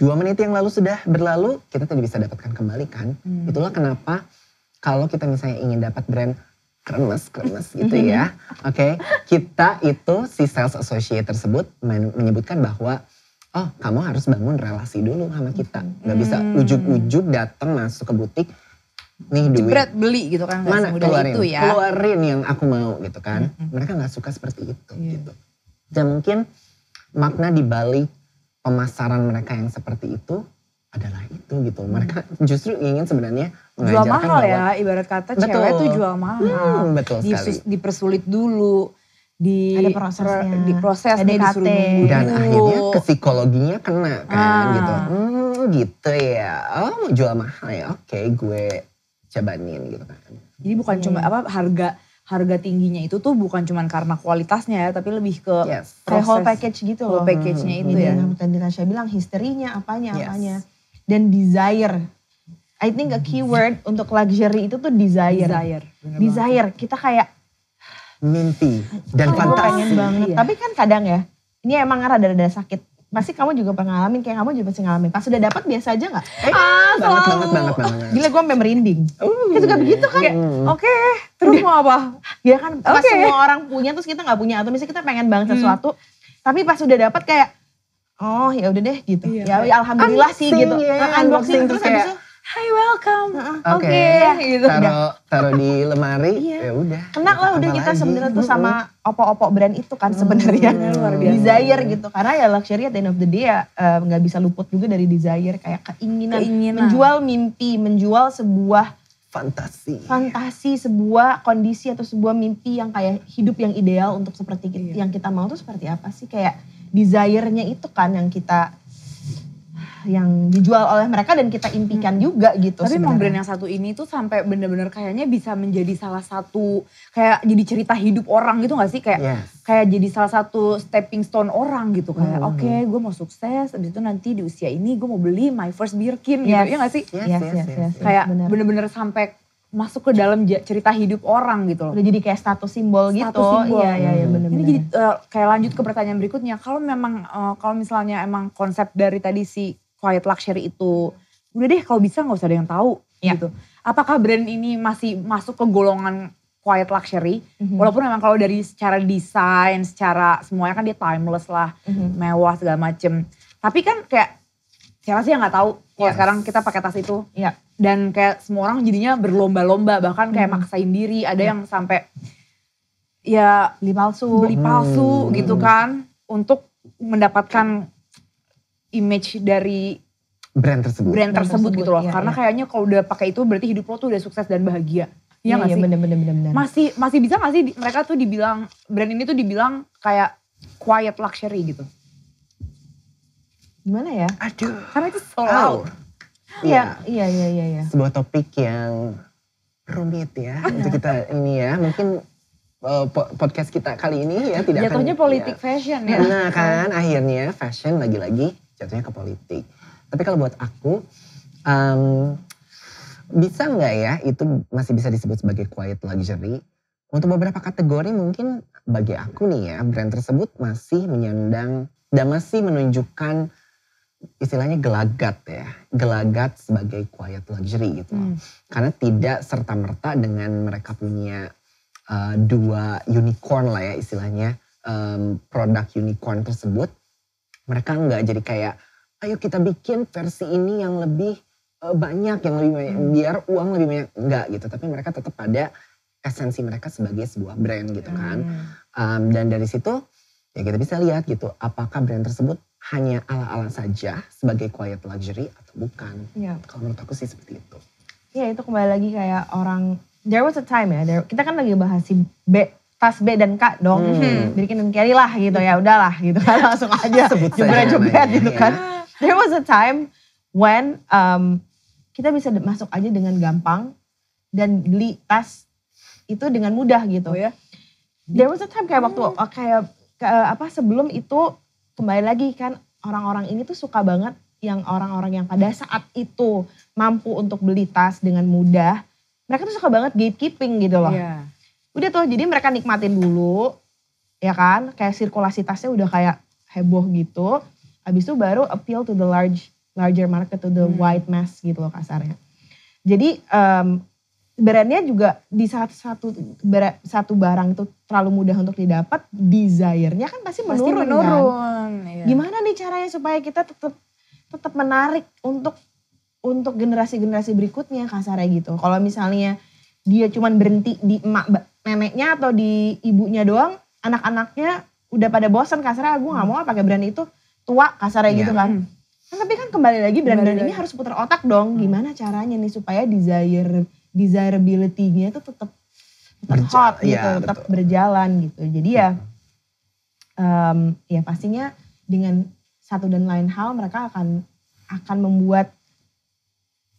2 menit yang lalu sudah berlalu, kita tidak bisa dapatkan kembali kan. Itulah kenapa kalau kita misalnya ingin dapat brand kremes gitu ya. Oke, kita itu si sales associate tersebut menyebutkan bahwa kamu harus bangun relasi dulu sama kita. Gak bisa ujuk-ujuk datang masuk ke butik, nih duit. Jebret beli gitu kan, Mana keluarin itu ya. Keluarin yang aku mau gitu kan. Mereka gak suka seperti itu gitu. Dan mungkin makna di balik pemasaran mereka yang seperti itu adalah itu gitu. Mereka justru ingin sebenarnya Jual mengajarkan mahal bahwa, ya, ibarat kata Betul. cewek tuh jual mahal. Betul sekali. Dipersulit dulu. Ada prosesnya. Diproses, PDKT. disuruh nunggu Dan dulu. akhirnya ke psikologinya kena kan gitu. Gitu ya. Mau jual mahal ya, oke gue jabanin gitu kan. Jadi bukan cuma harga tingginya itu tuh bukan cuma karena kualitasnya ya, tapi lebih ke Yes. Kayak whole proses. package gitu Whole loh. package-nya itu Jadi ya. yang tadi Tasya bilang histerinya apanya. Yes. Dan desire. I think a keyword untuk luxury itu tuh desire. Desire. Bener Desire. Kita kayak Mimpi dan pengen fantasi. banget. Iya. Tapi kan kadang ya, ini emang rada-rada sakit. Pasti kamu juga pernah ngalamin, kayak kamu juga pasti ngalamin. Pas udah dapat biasa aja gak? Banget. Gila gue sampe merinding. Kayak suka begitu kan. Kayak, Oke, terus mau apa? ya kan pas Oke. semua orang punya terus kita gak punya. Atau misalnya kita pengen banget sesuatu. Tapi pas udah dapat kayak, oh ya udah deh gitu. Iya. Ya alhamdulillah sih Unboxing gitu. ya, Unboxing terus kayak, habis itu. Hi, welcome. Oke, gitu. taruh di lemari, Iya. ya udah. Kena lah udah kita Apalagi. sebenarnya tuh sama opo-opo brand itu kan sebenarnya. luar biasa. Desire gitu. Karena ya luxury at the end of the day ya gak bisa luput juga dari desire. Kayak keinginan. Menjual mimpi, menjual sebuah fantasi, sebuah kondisi atau sebuah mimpi yang kayak hidup yang ideal untuk seperti yang kita mau tuh seperti apa sih. Kayak desire-nya itu kan yang dijual oleh mereka dan kita impikan juga gitu. Tapi sebenarnya. emang brand yang satu ini tuh sampai bener-bener kayaknya bisa menjadi salah satu kayak jadi cerita hidup orang gitu gak sih? Kayak jadi salah satu stepping stone orang gitu. Kayak oke, gue mau sukses, abis itu nanti di usia ini gue mau beli my first Birkin gitu. Iya gak sih? Yes, Kayak bener. bener-bener sampai masuk ke dalam cerita hidup orang gitu loh. Udah jadi kayak status simbol gitu. Simbol. Iya bener-bener. Ini jadi kayak lanjut ke pertanyaan berikutnya. Kalau memang kalau misalnya emang konsep dari tadi si quiet luxury itu udah deh kalau bisa gak usah ada yang tahu gitu. Apakah brand ini masih masuk ke golongan quiet luxury? Walaupun memang kalau dari secara desain, secara semuanya kan dia timeless lah, mewah segala macem. Tapi kan kayak siapa sih yang gak tahu kalau sekarang kita pakai tas itu. Dan kayak semua orang jadinya berlomba-lomba, bahkan kayak maksain diri. Ada yang sampai ya beli palsu gitu kan untuk mendapatkan image dari brand tersebut gitu loh. Karena kayaknya kalau udah pakai itu berarti hidup lo tuh udah sukses dan bahagia. Iya gak sih? Bener. Masih bisa gak sih mereka tuh dibilang, brand ini tuh dibilang kayak quiet luxury gitu? Gimana ya? Aduh. Karena itu so loud. Iya. Sebuah topik yang rumit ya untuk kita ini ya. Mungkin podcast kita kali ini ya tidak Jatuhnya akan politik fashion ya. Nah kan akhirnya fashion lagi-lagi jatuhnya ke politik. Tapi kalau buat aku bisa nggak ya itu masih bisa disebut sebagai quiet luxury? Untuk beberapa kategori mungkin bagi aku nih ya brand tersebut masih menyandang dan masih menunjukkan istilahnya gelagat ya. Gelagat sebagai quiet luxury gitu loh. Karena tidak serta-merta dengan mereka punya 2 unicorn lah ya istilahnya. Produk unicorn tersebut. Mereka nggak jadi kayak ayo kita bikin versi ini yang lebih banyak, yang lebih banyak. Biar uang lebih banyak. Enggak gitu. Tapi mereka tetap pada esensi mereka sebagai sebuah brand gitu kan. Dan dari situ ya kita bisa lihat gitu. Apakah brand tersebut hanya ala-ala saja sebagai quiet luxury atau bukan. Iya. Kalau menurut aku sih seperti itu. Ya itu kembali lagi kayak orang, there was a time ya, kita kan lagi bahas si tas B dan K dong. Birkin dan Carry lah gitu ya, udahlah gitu kan langsung aja Sebut saja jebret-jebret namanya, gitu ya. kan. There was a time when kita bisa masuk aja dengan gampang dan beli tas itu dengan mudah gitu. Oh ya? There was a time kayak waktu sebelum itu kembali lagi kan orang-orang ini tuh suka banget yang orang-orang yang pada saat itu mampu untuk beli tas dengan mudah. Mereka tuh suka banget gatekeeping gitu loh. Iya. Udah tuh jadi mereka nikmatin dulu ya kan. Kayak sirkulasi tasnya udah kayak heboh gitu. Habis itu baru appeal to the larger market, to the wide mass gitu loh kasarnya. Jadi brandnya juga di satu barang itu terlalu mudah untuk didapat, desire-nya kan pasti menurun kan. Iya. Gimana nih caranya supaya kita tetap menarik untuk generasi-generasi berikutnya kasarnya gitu. Kalau misalnya dia cuman berhenti di neneknya atau di ibunya doang, anak-anaknya udah pada bosan kasarnya, gue gak mau pakai brand itu, tua kasarnya gitu kan. Tapi kan kembali lagi brand-brand ini harus putar otak dong, gimana caranya nih supaya desirability-nya itu tetap hot gitu, ya, tetap betul. berjalan gitu. Jadi ya ya pastinya dengan satu dan lain hal mereka akan membuat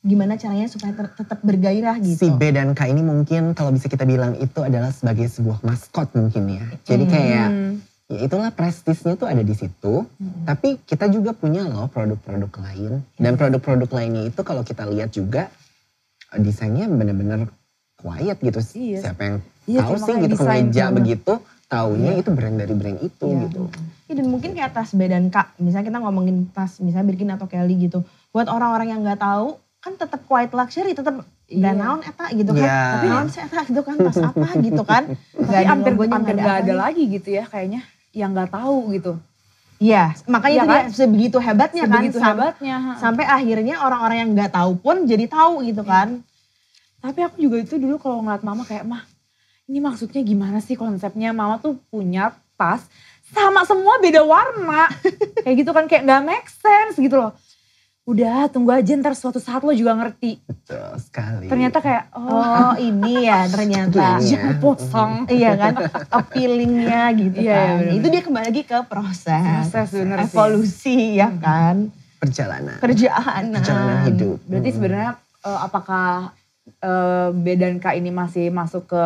gimana caranya supaya tetap bergairah gitu. Si B dan K ini mungkin kalau bisa kita bilang itu adalah sebagai sebuah maskot mungkin ya. Jadi kayak ya itulah prestisnya tuh ada di situ. Tapi kita juga punya loh produk-produk lain. Dan produk-produk lainnya itu kalau kita lihat juga desainnya benar-benar quiet gitu. Iya. Siapa yang Iya, tahu cuma sih kayak gitu desain kemeja cuma. begitu. Taunya itu brand dari brand itu Iya. gitu. Ya, dan mungkin kayak tas B dan K, misalnya kita ngomongin tas misalnya Birkin atau Kelly gitu. Buat orang-orang yang gak tahu kan tetap quiet luxury, tetap brand naon eta gitu kan. Iya. Tapi naon sih eta gitu kan, tas apa gitu kan. Tapi hampir gak ada apa-apa. lagi gitu ya kayaknya yang gak tahu gitu. Iya, makanya Iya itu kan? dia sebegitu hebatnya Sebegitu kan. hebatnya. Sampai akhirnya orang-orang yang gak tahu pun jadi tahu gitu kan. Tapi aku juga itu dulu kalau ngeliat mama kayak, mah ini maksudnya gimana sih konsepnya? Mama tuh punya tas sama semua beda warna. Kayak gitu kan, kayak gak make sense gitu loh. Udah tunggu aja ntar suatu saat lo juga ngerti. Betul sekali. Ternyata kayak, Oh ini ya ternyata. Iya. jangan posong. Iya kan, appealingnya gitu Iya, kan. iya, bener-bener. Itu dia kembali lagi ke proses Bener sih. evolusi ya kan. Perjalanan Perjalanan. hidup. Berarti sebenarnya apakah B dan K ini masih masuk ke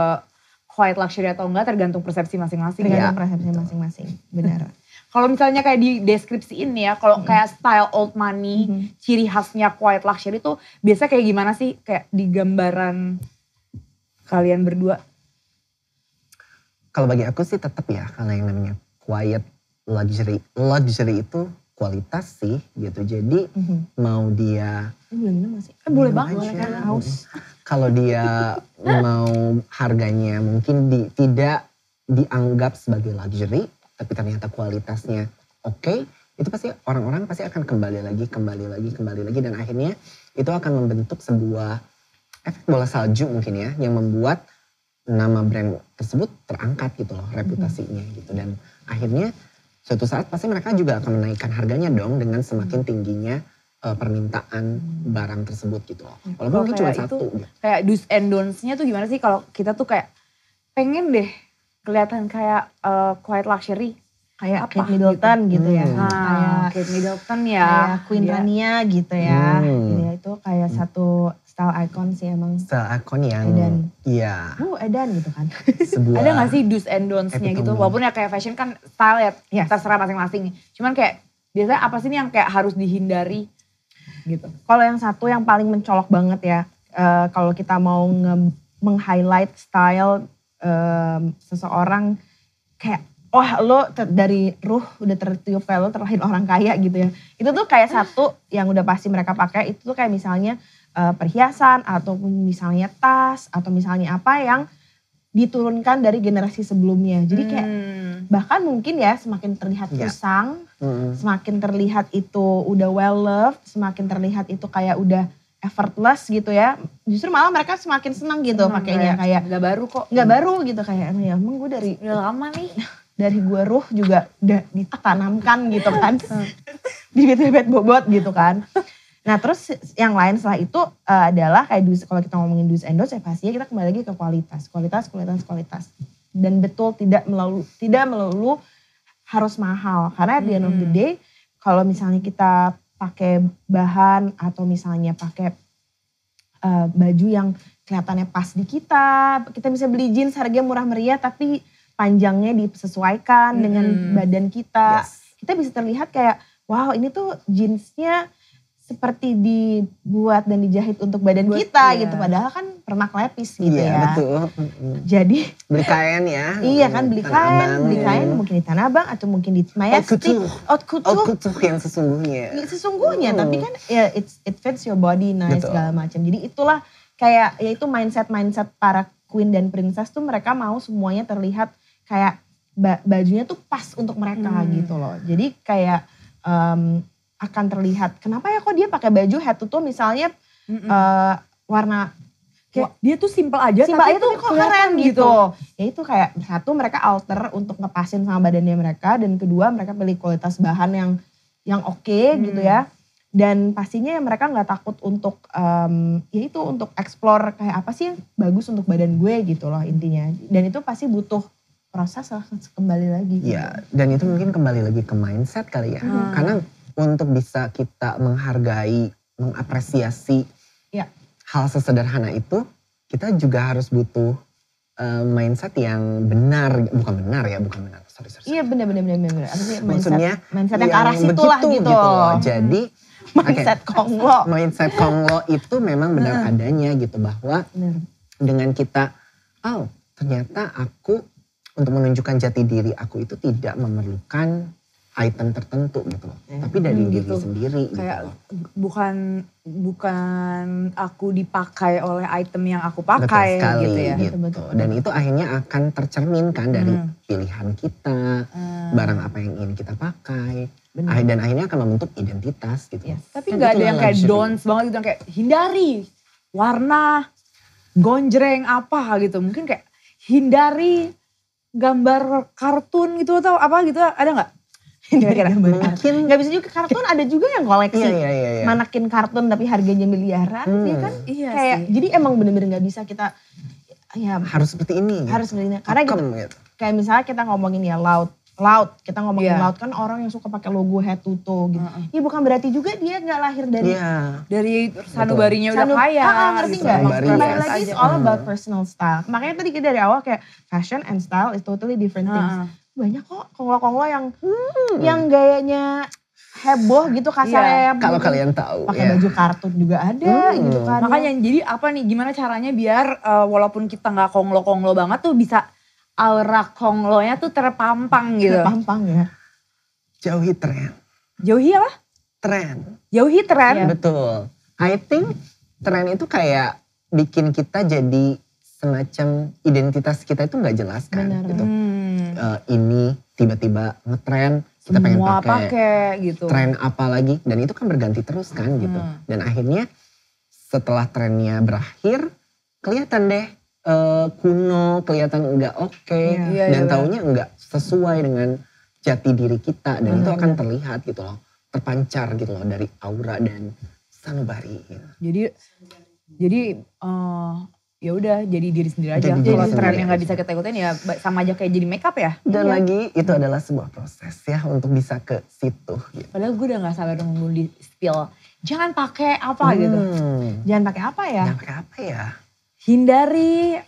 quiet luxury atau enggak tergantung persepsi masing-masing ya. Tergantung persepsi masing-masing, benar. Kalau misalnya kayak di deskripsiin ya, kalau kayak style old money, ciri khasnya quiet luxury itu biasanya kayak gimana sih? Kayak di gambaran kalian berdua. Kalau bagi aku sih tetap ya kalau yang namanya quiet luxury itu kualitas sih gitu. Jadi mau dia Belum minum masih. Boleh minum banget, aja. boleh kan? Haus. Kalau dia mau harganya mungkin tidak dianggap sebagai luxury, tapi ternyata kualitasnya oke, itu pasti orang-orang pasti akan kembali lagi dan akhirnya itu akan membentuk sebuah efek bola salju mungkin ya, yang membuat nama brand tersebut terangkat gitu loh reputasinya gitu, dan akhirnya suatu saat pasti mereka juga akan menaikkan harganya dong dengan semakin tingginya permintaan barang tersebut gitu loh. Walaupun mungkin cuma kayak itu, satu gitu. Kayak do's and don'ts-nya tuh gimana sih kalau kita tuh kayak pengen deh kelihatan kayak quiet luxury. Kayak Apa Kate Middleton gitu ya. Hmm. Kayak Kate Middleton ya. kayak Queen Dia- Rania gitu ya. Hmm. Dia itu kayak style icon sih emang. Style icon yang Edan. iya Edan gitu kan. sebuah Ada gak sih do's and don'ts-nya gitu? epitome. Walaupun ya kayak fashion kan style ya Yes. terserah masing-masing. Cuman kayak biasanya apa sih nih yang kayak harus dihindari gitu? Kalau yang satu yang paling mencolok banget ya, kalau kita mau meng-highlight style seseorang kayak wah lo dari ruh udah tertiup kayak lo terlahir orang kaya gitu ya. Itu tuh kayak satu yang udah pasti mereka pakai itu tuh kayak misalnya perhiasan atau misalnya tas atau misalnya apa yang diturunkan dari generasi sebelumnya. Jadi kayak bahkan mungkin ya semakin terlihat Iya. usang, semakin terlihat itu udah well loved, semakin terlihat itu kayak udah effortless gitu ya. Justru malah mereka semakin senang gitu pakainya kayak Gak baru kok. nggak baru gitu kayak ya emang gue Udah lama nih. dari gue ruh juga udah ditanamkan gitu kan. Bibit-bibit bobot gitu kan. Nah terus yang lain setelah itu adalah kayak kalau kita ngomongin do's and don'ts ya pastinya kita kembali lagi ke kualitas. Dan betul tidak melulu harus mahal. Karena at the end of the day kalau misalnya kita pakai bahan atau misalnya pakai baju yang kelihatannya pas di kita bisa beli jeans harganya murah meriah tapi panjangnya disesuaikan dengan badan kita. Yes. Kita bisa terlihat kayak wow ini tuh jeansnya seperti dibuat dan dijahit untuk badan kita gitu. Padahal kan permak lepis gitu iya, ya. betul. Jadi Beli kain ya. iya kan beli kain mungkin di Tanah Abang atau mungkin di Majestic. Haute couture. Couture yang sesungguhnya. Sesungguhnya tapi kan ya it fits your body nice Betul. segala macam. Jadi itulah kayak yaitu mindset para queen dan princess tuh mereka mau semuanya terlihat kayak bajunya tuh pas untuk mereka gitu loh. Jadi kayak akan terlihat kenapa ya kok dia pakai baju head to toe misalnya warna Kayak dia tuh simple aja simpel tapi itu kok keren gitu. Ya itu kayak satu mereka alter untuk ngepasin sama badannya mereka dan kedua mereka pilih kualitas bahan yang oke gitu ya. Dan pastinya mereka nggak takut untuk ya itu untuk explore kayak apa sih yang bagus untuk badan gue gitu loh intinya. Dan itu pasti butuh proses kembali lagi. Iya, dan itu mungkin kembali lagi ke mindset kali ya. Karena untuk bisa kita menghargai, mengapresiasi Iya. hal sesederhana itu, kita juga harus butuh mindset yang benar, bukan benar, sorry. Iya benar. Apa sih Maksudnya mindset yang ke arah situ lah begitu gitu. loh. Jadi Mindset konglo. mindset konglo itu memang benar adanya gitu bahwa Benar. dengan kita, ternyata aku untuk menunjukkan jati diri aku itu tidak memerlukan item tertentu gitu loh. Tapi dari diri gitu. sendiri gitu Kayak loh. bukan aku dipakai oleh item yang aku pakai Betul sekali gitu ya. gitu. Betul. Dan itu akhirnya akan tercerminkan dari pilihan kita, barang apa yang ingin kita pakai. Dan akhirnya akan membentuk identitas gitu. Yes. Tapi Kan gak ada itulah yang kayak luxury. don'ts banget gitu yang kayak hindari warna gonjreng apa gitu. Mungkin kayak hindari gambar kartun gitu atau apa gitu ada gak? Kira-kira. Mungkin Gak bisa juga kartun ada juga yang koleksi. iya. Manekin kartun tapi harganya miliaran ya kan. Iya Kayak sih. jadi emang bener-bener gak bisa kita ya harus seperti ini. harus belinya. Karena gitu, Pakem gitu. kayak misalnya kita ngomongin ya laut. Kita ngomongin Iya. laut kan orang yang suka pakai logo head to toe gitu. Ya bukan berarti juga dia gak lahir dari Iya. Dari sanubarinya udah kaya. ngerti gitu. gak? Emang Kembali proses lagi aja. it's all about personal style. Makanya tadi kita dari awal kayak fashion and style is totally different things. Banyak kok konglo-konglo yang gayanya heboh gitu kasarnya. Kalau mungkin kalian tahu pakai ya. baju kartun juga ada gitu kan. Makanya jadi apa nih gimana caranya biar walaupun kita gak konglo-konglo banget tuh bisa aura konglonya tuh terpampang gitu. Pampang ya. Jauhi tren. Jauhi apa? Tren. Jauhi tren. Iya. Betul. I think tren itu kayak bikin kita jadi semacam identitas kita itu nggak jelas kan. Benar. Gitu. Ini tiba-tiba ngetren, kita pengen Semua pakai pakai gitu. tren apa lagi. Dan itu kan berganti terus kan gitu. Dan akhirnya setelah trennya berakhir, kelihatan deh kuno, kelihatan enggak oke. Iya, Dan iya, taunya enggak sesuai dengan jati diri kita. Dan itu akan terlihat gitu loh. Terpancar gitu loh dari aura dan sanubari. Gitu. Jadi ya udah jadi diri sendiri aja. Jadi diri Kalau tren sendiri yang nggak aja. bisa kita ikutin ya sama aja kayak jadi makeup ya. Dan lagi itu adalah sebuah proses ya untuk bisa ke situ gitu. Padahal gue udah gak sabar nunggu di spill. Jangan pakai apa gitu. Jangan pakai apa ya? Jangan pakai apa ya? Hindari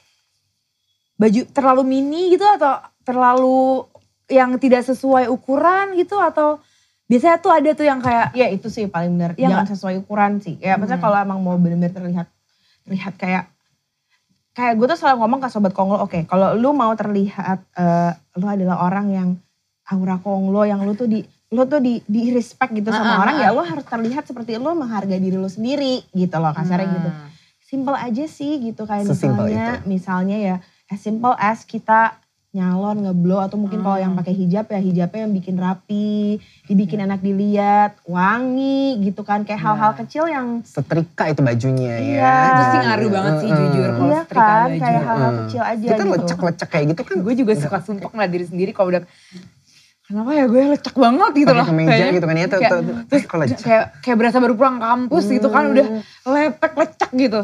baju terlalu mini gitu atau terlalu yang tidak sesuai ukuran gitu atau biasanya tuh ada tuh yang kayak Ya itu sih paling benar. Ya Jangan sesuai ukuran sih. Ya maksudnya kalau emang mau benar-benar terlihat kayak gue tuh selalu ngomong ke sobat Konglo, oke, kalau lu mau terlihat lu adalah orang yang aura Konglo, yang lu tuh di respect gitu sama orang, ya lu harus terlihat seperti lu menghargai diri lu sendiri gitu loh, kasarnya gitu. Simple aja sih gitu, kayak misalnya ya as simple as kita nyalon, ngeblow, atau mungkin kalau yang pakai hijab ya hijabnya yang bikin rapi, dibikin enak dilihat, wangi gitu kan, kayak hal-hal kecil yang setrika itu bajunya ya. Iya. itu sih ngaruh banget sih jujur kalau iya setrika kan, baju. kayak hal-hal kecil aja Kita gitu. lecek-lecek kayak gitu kan. Gue juga suka sumpah ngeliat diri sendiri kalau udah kenapa ya gue lecek banget gitu Pakai loh. kemeja Kayaknya gitu kan ya. terus Kok lecek? kayak berasa baru pulang kampus gitu kan udah lepek lecek gitu.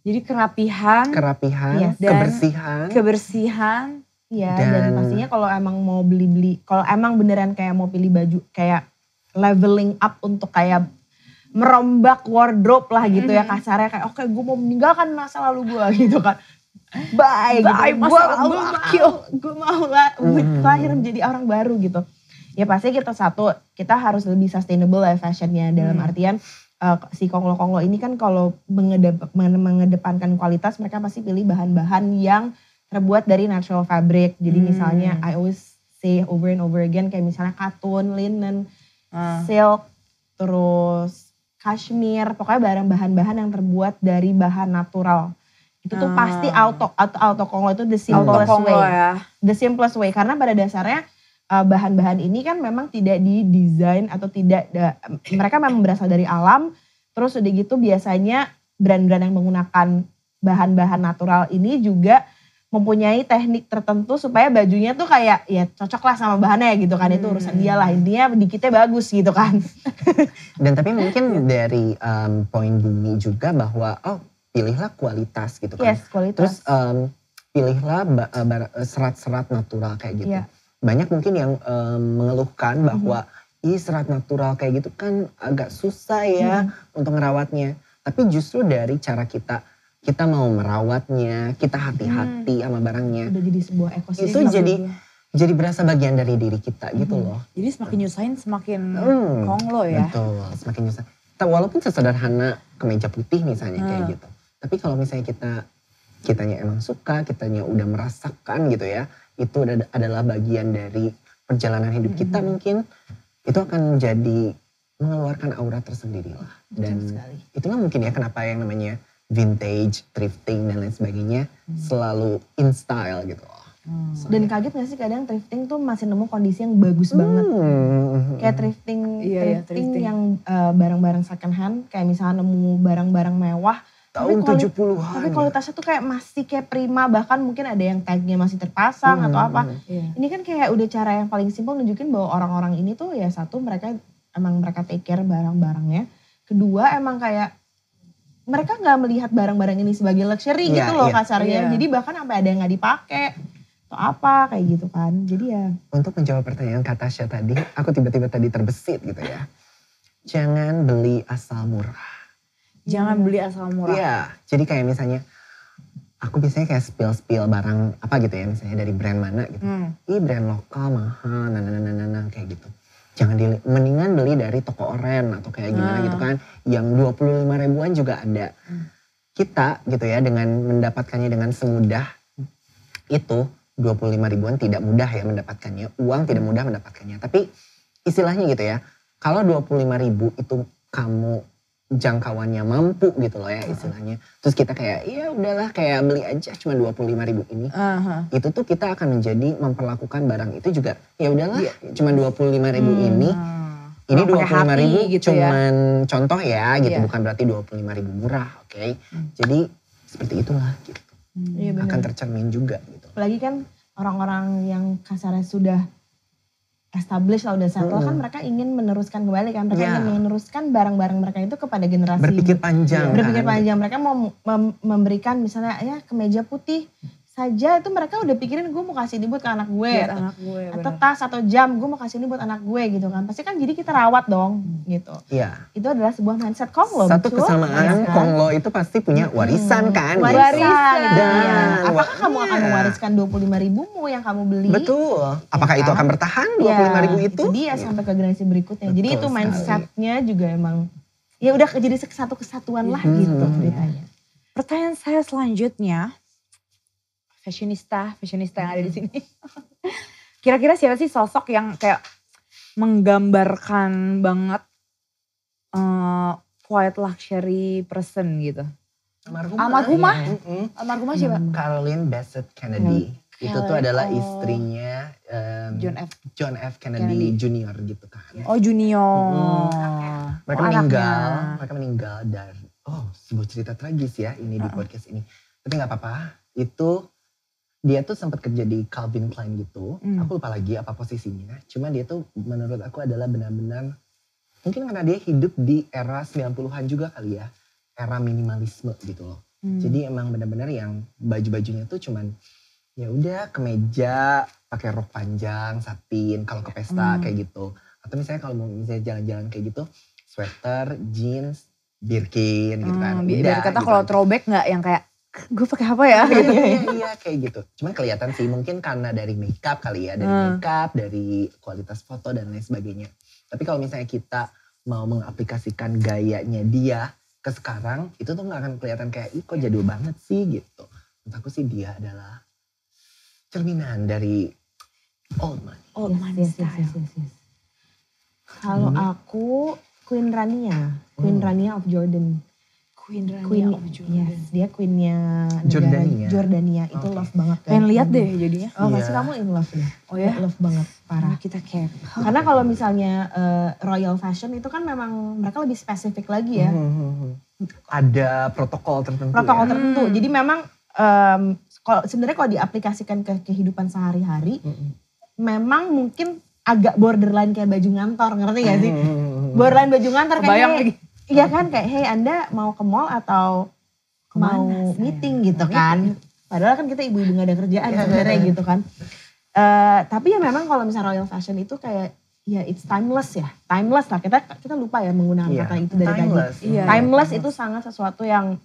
Jadi kerapihan, Kerapihan, dan kebersihan. Iya, dan pastinya kalau emang mau kalau emang beneran kayak mau pilih baju kayak leveling up untuk kayak merombak wardrobe lah gitu ya kasarnya, kayak oke, gue mau meninggalkan masa lalu gue gitu kan. Bye gitu. Gue mau lahir menjadi orang baru gitu. Ya pasti kita harus lebih sustainable ya fashionnya, dalam artian si Konglo ini kan kalau mengedepankan kualitas, mereka pasti pilih bahan-bahan yang terbuat dari natural fabric. Jadi misalnya I always say over and over again, kayak misalnya katun, linen, silk, terus cashmere, pokoknya bahan-bahan yang terbuat dari bahan natural. Itu tuh pasti auto Konglo itu the simplest way. Ya. The simplest way, karena pada dasarnya bahan-bahan ini kan memang tidak didesain atau mereka memang berasal dari alam. Terus udah gitu biasanya brand-brand yang menggunakan bahan-bahan natural ini juga mempunyai teknik tertentu supaya bajunya tuh kayak ya cocok lah sama bahannya gitu kan. Itu urusan dia lah, intinya dikitnya bagus gitu kan. Dan tapi mungkin dari poin Bumi juga bahwa pilihlah kualitas gitu kan. Yes, kualitas. Terus pilihlah serat-serat natural kayak gitu. Yeah. Banyak mungkin yang mengeluhkan bahwa serat natural kayak gitu kan agak susah ya untuk ngerawatnya. Tapi justru dari cara kita mau merawatnya, kita hati-hati sama barangnya. Udah jadi sebuah ekosistem. Itu jadi berasa bagian dari diri kita gitu loh. Jadi semakin nyusahin semakin Konglo ya. Betul, semakin nyusahin. Walaupun sesederhana kemeja putih misalnya kayak gitu. Tapi kalau misalnya kitanya emang suka, kitanya udah merasakan gitu ya, itu adalah bagian dari perjalanan hidup kita mungkin, itu akan jadi mengeluarkan aura tersendiri lah. Dan itulah mungkin ya kenapa yang namanya vintage, thrifting dan lain sebagainya selalu in style gitu loh. Dan kaget gak sih kadang thrifting tuh masih nemu kondisi yang bagus banget. Kayak thrifting yang barang-barang second hand, kayak misalnya nemu barang-barang mewah. Tahun 70-an. Tapi kualitasnya tuh kayak masih kayak prima, bahkan mungkin ada yang tagnya masih terpasang atau apa. Ini kan kayak udah cara yang paling simpel nunjukin bahwa orang-orang ini tuh ya satu mereka take care barang-barangnya. Kedua emang kayak mereka gak melihat barang-barang ini sebagai luxury gitu loh kasarnya. Jadi bahkan sampai ada yang gak dipakai atau apa kayak gitu kan. Jadi ya. Untuk menjawab pertanyaan Kak Tasya tadi, aku tiba-tiba tadi terbesit gitu ya. Jangan beli asal murah. Jangan beli asal murah. Iya, jadi kayak misalnya aku biasanya kayak spill barang apa gitu ya, misalnya dari brand mana gitu. Brand lokal mahal, kayak gitu. Mendingan beli dari toko oren atau kayak gimana gitu kan. Yang 25 ribuan juga ada. Kita gitu ya dengan mendapatkannya dengan semudah itu, 25 ribuan tidak mudah ya mendapatkannya. Uang tidak mudah mendapatkannya. Tapi istilahnya gitu ya, kalau 25 ribu itu kamu jangkauannya mampu gitu loh ya istilahnya. Terus kita kayak ya udahlah kayak beli aja cuma 25 ribu ini. Itu tuh kita akan menjadi memperlakukan barang itu juga ya udahlah cuma 25 ribu ini. Ini 25 ribu gitu cuman ya. Contoh ya gitu bukan berarti 25 ribu murah oke. Jadi seperti itulah gitu. Akan tercermin juga gitu. Apalagi kan orang-orang yang kasarnya sudah established lah, udah settle kan mereka ingin meneruskan kembali kan. Mereka Yeah. ingin meneruskan barang-barang mereka itu kepada generasi. Berpikir panjang Berpikir kan. panjang. Mereka mau memberikan misalnya ya kemeja putih saja itu mereka udah pikirin gue mau kasih ini buat ke anak gue. Buat anak gue, Atau bener. tas atau jam gue mau kasih ini buat anak gue gitu kan. Pasti kan jadi kita rawat dong gitu. Iya. Itu adalah sebuah mindset Konglo. Satu betul? kesamaan Iya kan? Konglo itu pasti punya warisan kan. Warisan. Warisan. Itu dia. Dan Apakah kamu akan iya. mewariskan 25.000-mu yang kamu beli? Betul. Apakah Ya itu kan? akan bertahan Ya, 25.000 itu? dia sampai ke generasi berikutnya. Jadi Betul itu sekali. mindsetnya juga emang ya udah jadi satu kesatuan lah gitu ceritanya. Pertanyaan saya selanjutnya, fashionista yang ada di sini. Kira-kira siapa sih sosok yang kayak menggambarkan banget quiet luxury person gitu? Almarhumah? Almarhumah siapa? Caroline Bassett Kennedy. Itu tuh adalah Oh. istrinya John F. F. Kennedy Jr. gitu kan. Oh Junior. Mereka Oh, meninggal dari sebuah cerita tragis ya ini di podcast ini. Tapi nggak apa-apa. Itu dia tuh sempat kerja di Calvin Klein gitu. Aku lupa lagi apa posisinya. Cuma dia tuh menurut aku adalah benar-benar mungkin karena dia hidup di era 90-an juga kali ya. Era minimalisme gitu loh. Jadi emang benar-benar yang baju-bajunya tuh cuman ya udah kemeja, pakai rok panjang, satin kalau ke pesta kayak gitu. Atau misalnya kalau mau misalnya jalan-jalan kayak gitu, sweater, jeans, Birkin gitu kan. Biar Udah, kata gitu kalau aja. throwback nggak yang kayak gue pakai apa ya? Iya kayak gitu. Cuman kelihatan sih mungkin karena dari makeup kali ya, dari makeup, dari kualitas foto dan lain sebagainya. Tapi kalau misalnya kita mau mengaplikasikan gayanya dia ke sekarang, itu tuh nggak akan kelihatan kayak ih kok jadul banget sih gitu. Menurut aku sih dia adalah cerminan dari old money. Old money style. Kalau aku Queen Rania of Jordan. Queen Queen, of Jordan. yes, dia queennya negara Jordania. Itu Oke. love banget. Pengen lihat deh jadinya. Oh pasti Iya. kamu in love ya? Oh ya? Love banget, parah. Kita kayak Karena kalau misalnya royal fashion itu kan memang mereka lebih spesifik lagi ya. Ada protokol tertentu Protokol ya. tertentu. Jadi memang sebenarnya kalau diaplikasikan ke kehidupan sehari-hari, memang mungkin agak borderline kayak baju ngantor, ngerti gak sih? Borderline baju ngantor Kebayang kayak lagi. iya kan kayak hey Anda mau ke mall atau mau Kemana, sayang? meeting gitu kan. Padahal kan kita ibu-ibu gak ada kerjaan sebenarnya gitu kan. Tapi ya memang kalau misalnya royal fashion itu kayak ya it's timeless ya. Timeless lah, kita lupa ya menggunakan Iya, kata itu dari timeless. tadi. Iya, Timeless itu sangat sesuatu yang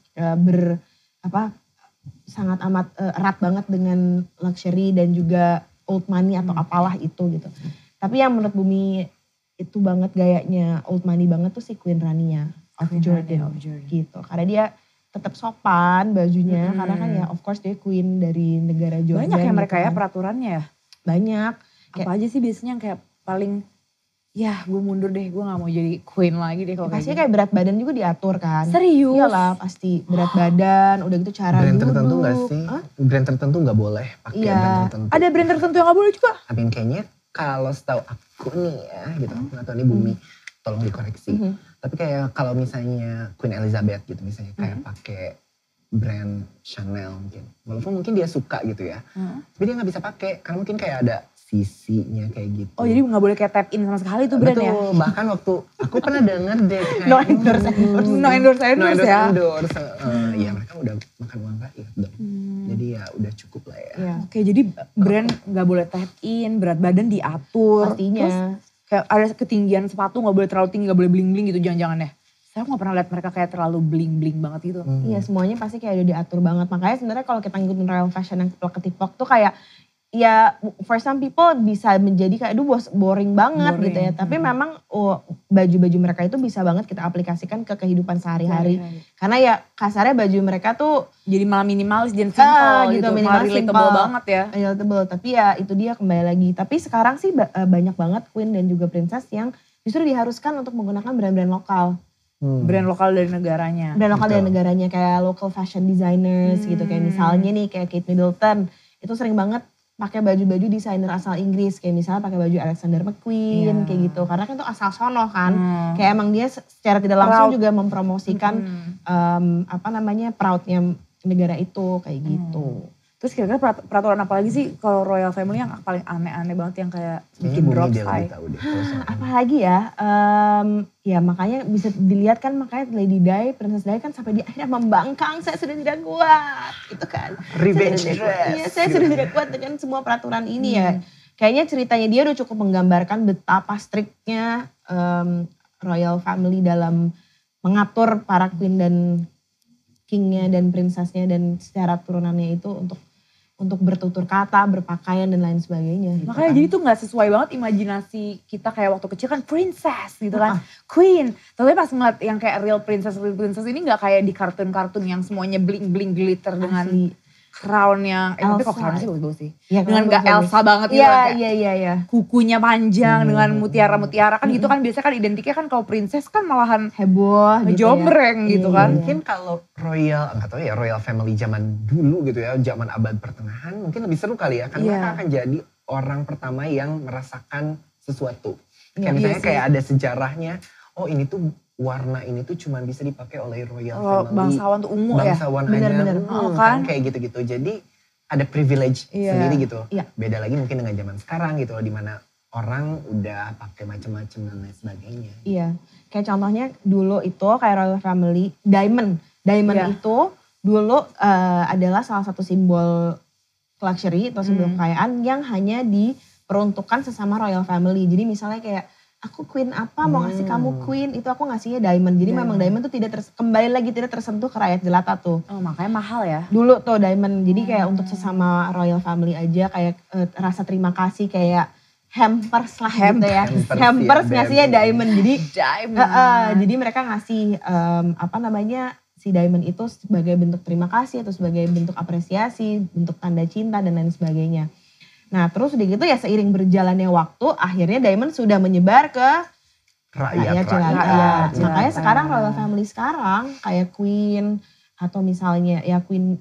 sangat amat erat banget dengan luxury dan juga old money atau apalah itu gitu. Tapi yang menurut Bumi itu banget gayanya old money banget tuh si Queen Rania of Jordan gitu. Karena dia tetap sopan bajunya karena kan ya of course dia queen dari negara Jordan. banyak ya mereka gitu ya kan. peraturannya ya. Banyak. Apa aja sih biasanya yang kayak paling ya gue mundur deh, gue gak mau jadi queen lagi deh kalau kayak Pasti gini. kayak berat badan juga diatur kan. Serius? Iyalah pasti berat badan, udah gitu cara Brand duduk. tertentu gak sih? Hah? Brand tertentu gak boleh pakai Iya. brand tertentu. Ada brand tertentu yang gak boleh juga? Tapi kayaknya kalau setahu aku nih ya gitu, aku gak tahu nih Bumi, tolong dikoreksi. Tapi kayak kalau misalnya Queen Elizabeth gitu misalnya kayak pakai brand Chanel mungkin. Walaupun mungkin dia suka gitu ya. Tapi dia gak bisa pakai karena mungkin kayak ada sisinya kayak gitu. Oh jadi gak boleh kayak tap in sama sekali tuh brand Betul, ya? bahkan waktu aku pernah denger deh kayak No endorse, No endorse ya? endorse. Ya mereka udah makan uang rakyat dong. Jadi ya udah cukup lah ya. Iya. Oke jadi brand gak boleh tap in, berat badan diatur. Pastinya. Terus kayak ada ketinggian sepatu gak boleh terlalu tinggi, gak boleh bling-bling gitu jangan-jangan ya. Saya gak pernah lihat mereka kayak terlalu bling-bling banget gitu. Iya semuanya pasti kayak udah diatur banget. Makanya sebenarnya kalau kita ngikutin royal fashion yang keplok tuh kayak ya for some people bisa menjadi kayak aduh boring banget Boring. gitu ya. Tapi memang baju-baju mereka itu bisa banget kita aplikasikan ke kehidupan sehari-hari. Karena ya kasarnya baju mereka tuh Jadi malah minimalis dan simple gitu. Malah minimalis, relatable simple. banget ya. Relatable. Tapi ya itu dia kembali lagi. Tapi sekarang sih banyak banget queen dan juga princess yang justru diharuskan untuk menggunakan brand-brand lokal. Brand lokal dari negaranya. Brand lokal dari negaranya kayak local fashion designers gitu. Kayak misalnya nih kayak Kate Middleton itu sering banget pakai baju-baju desainer asal Inggris. Kayak misalnya pakai baju Alexander McQueen kayak gitu. Karena kan itu asal sono kan. Kayak emang dia secara tidak langsung Proud. juga mempromosikan proudnya negara itu kayak gitu. Terus kira-kira peraturan apa lagi sih kalau royal family yang paling aneh-aneh banget yang kayak bikin drop lebih tahu deh. Apalagi ya, ya makanya bisa dilihat kan makanya Lady Di, Princess Di kan sampai di akhirnya membangkang, saya sudah tidak kuat gitu kan. Revenge dress. Iya, saya sudah tidak kuat dengan semua peraturan ini ya. Kayaknya ceritanya dia udah cukup menggambarkan betapa strictnya royal family dalam mengatur para queen dan kingnya dan princessnya dan secara turunannya itu untuk bertutur kata, berpakaian dan lain sebagainya. Gitu Makanya kan. jadi tuh gak sesuai banget imajinasi kita kayak waktu kecil kan princess gitu kan. Queen. Tapi pas ngeliat yang kayak real princess ini gak kayak di kartun-kartun yang semuanya bling-bling glitter dengan crown yang, tapi kok crown sih bagus sih. Ya, dengan gak Elsa banget gitu kan. Iya. Kukunya panjang dengan mutiara-mutiara kan gitu kan biasanya kan identiknya kan kalau princess kan malahan heboh gitu ngejombreng ya. gitu kan. Mungkin kalau royal, nggak tahu ya royal family zaman dulu gitu ya, zaman abad pertengahan mungkin lebih seru kali ya. Karena mereka akan jadi orang pertama yang merasakan sesuatu. Kayak misalnya kayak ada sejarahnya, oh ini tuh warna ini tuh cuma bisa dipakai oleh royal family. Bangsawan tuh ungu ya. Bangsawan Bener-bener. kan kayak gitu-gitu. Jadi ada privilege sendiri gitu. Iya. Beda lagi mungkin dengan zaman sekarang gitu loh, dimana orang udah pakai macam-macam dan lain sebagainya. Iya, kayak contohnya dulu itu kayak royal family, diamond itu dulu adalah salah satu simbol luxury atau simbol kekayaan yang hanya diperuntukkan sesama royal family. Jadi misalnya kayak aku queen apa mau ngasih kamu queen itu aku ngasihnya diamond. Jadi memang diamond tuh kembali lagi tidak tersentuh ke rakyat jelata tuh. Oh makanya mahal ya. Dulu tuh diamond. Jadi kayak untuk sesama royal family aja kayak rasa terima kasih kayak hampers lah gitu ya. Hampers ngasihnya diamond. Jadi jadi mereka ngasih si diamond itu sebagai bentuk terima kasih atau sebagai bentuk apresiasi, bentuk tanda cinta dan lain sebagainya. Nah terus udah gitu ya seiring berjalannya waktu akhirnya diamond sudah menyebar ke rakyat jelata. Makanya sekarang royal family sekarang kayak queen atau misalnya ya Queen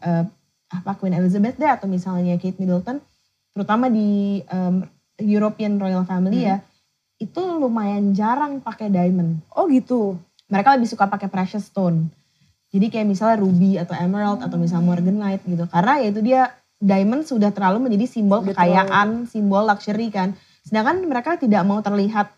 Elizabeth deh atau misalnya Kate Middleton terutama di European royal family ya itu lumayan jarang pakai diamond. Oh gitu. Mereka lebih suka pakai precious stone. Jadi kayak misalnya ruby atau emerald atau misalnya morganite gitu. Karena ya itu dia diamond sudah terlalu menjadi simbol kekayaan, simbol luxury kan. Sedangkan mereka tidak mau terlihat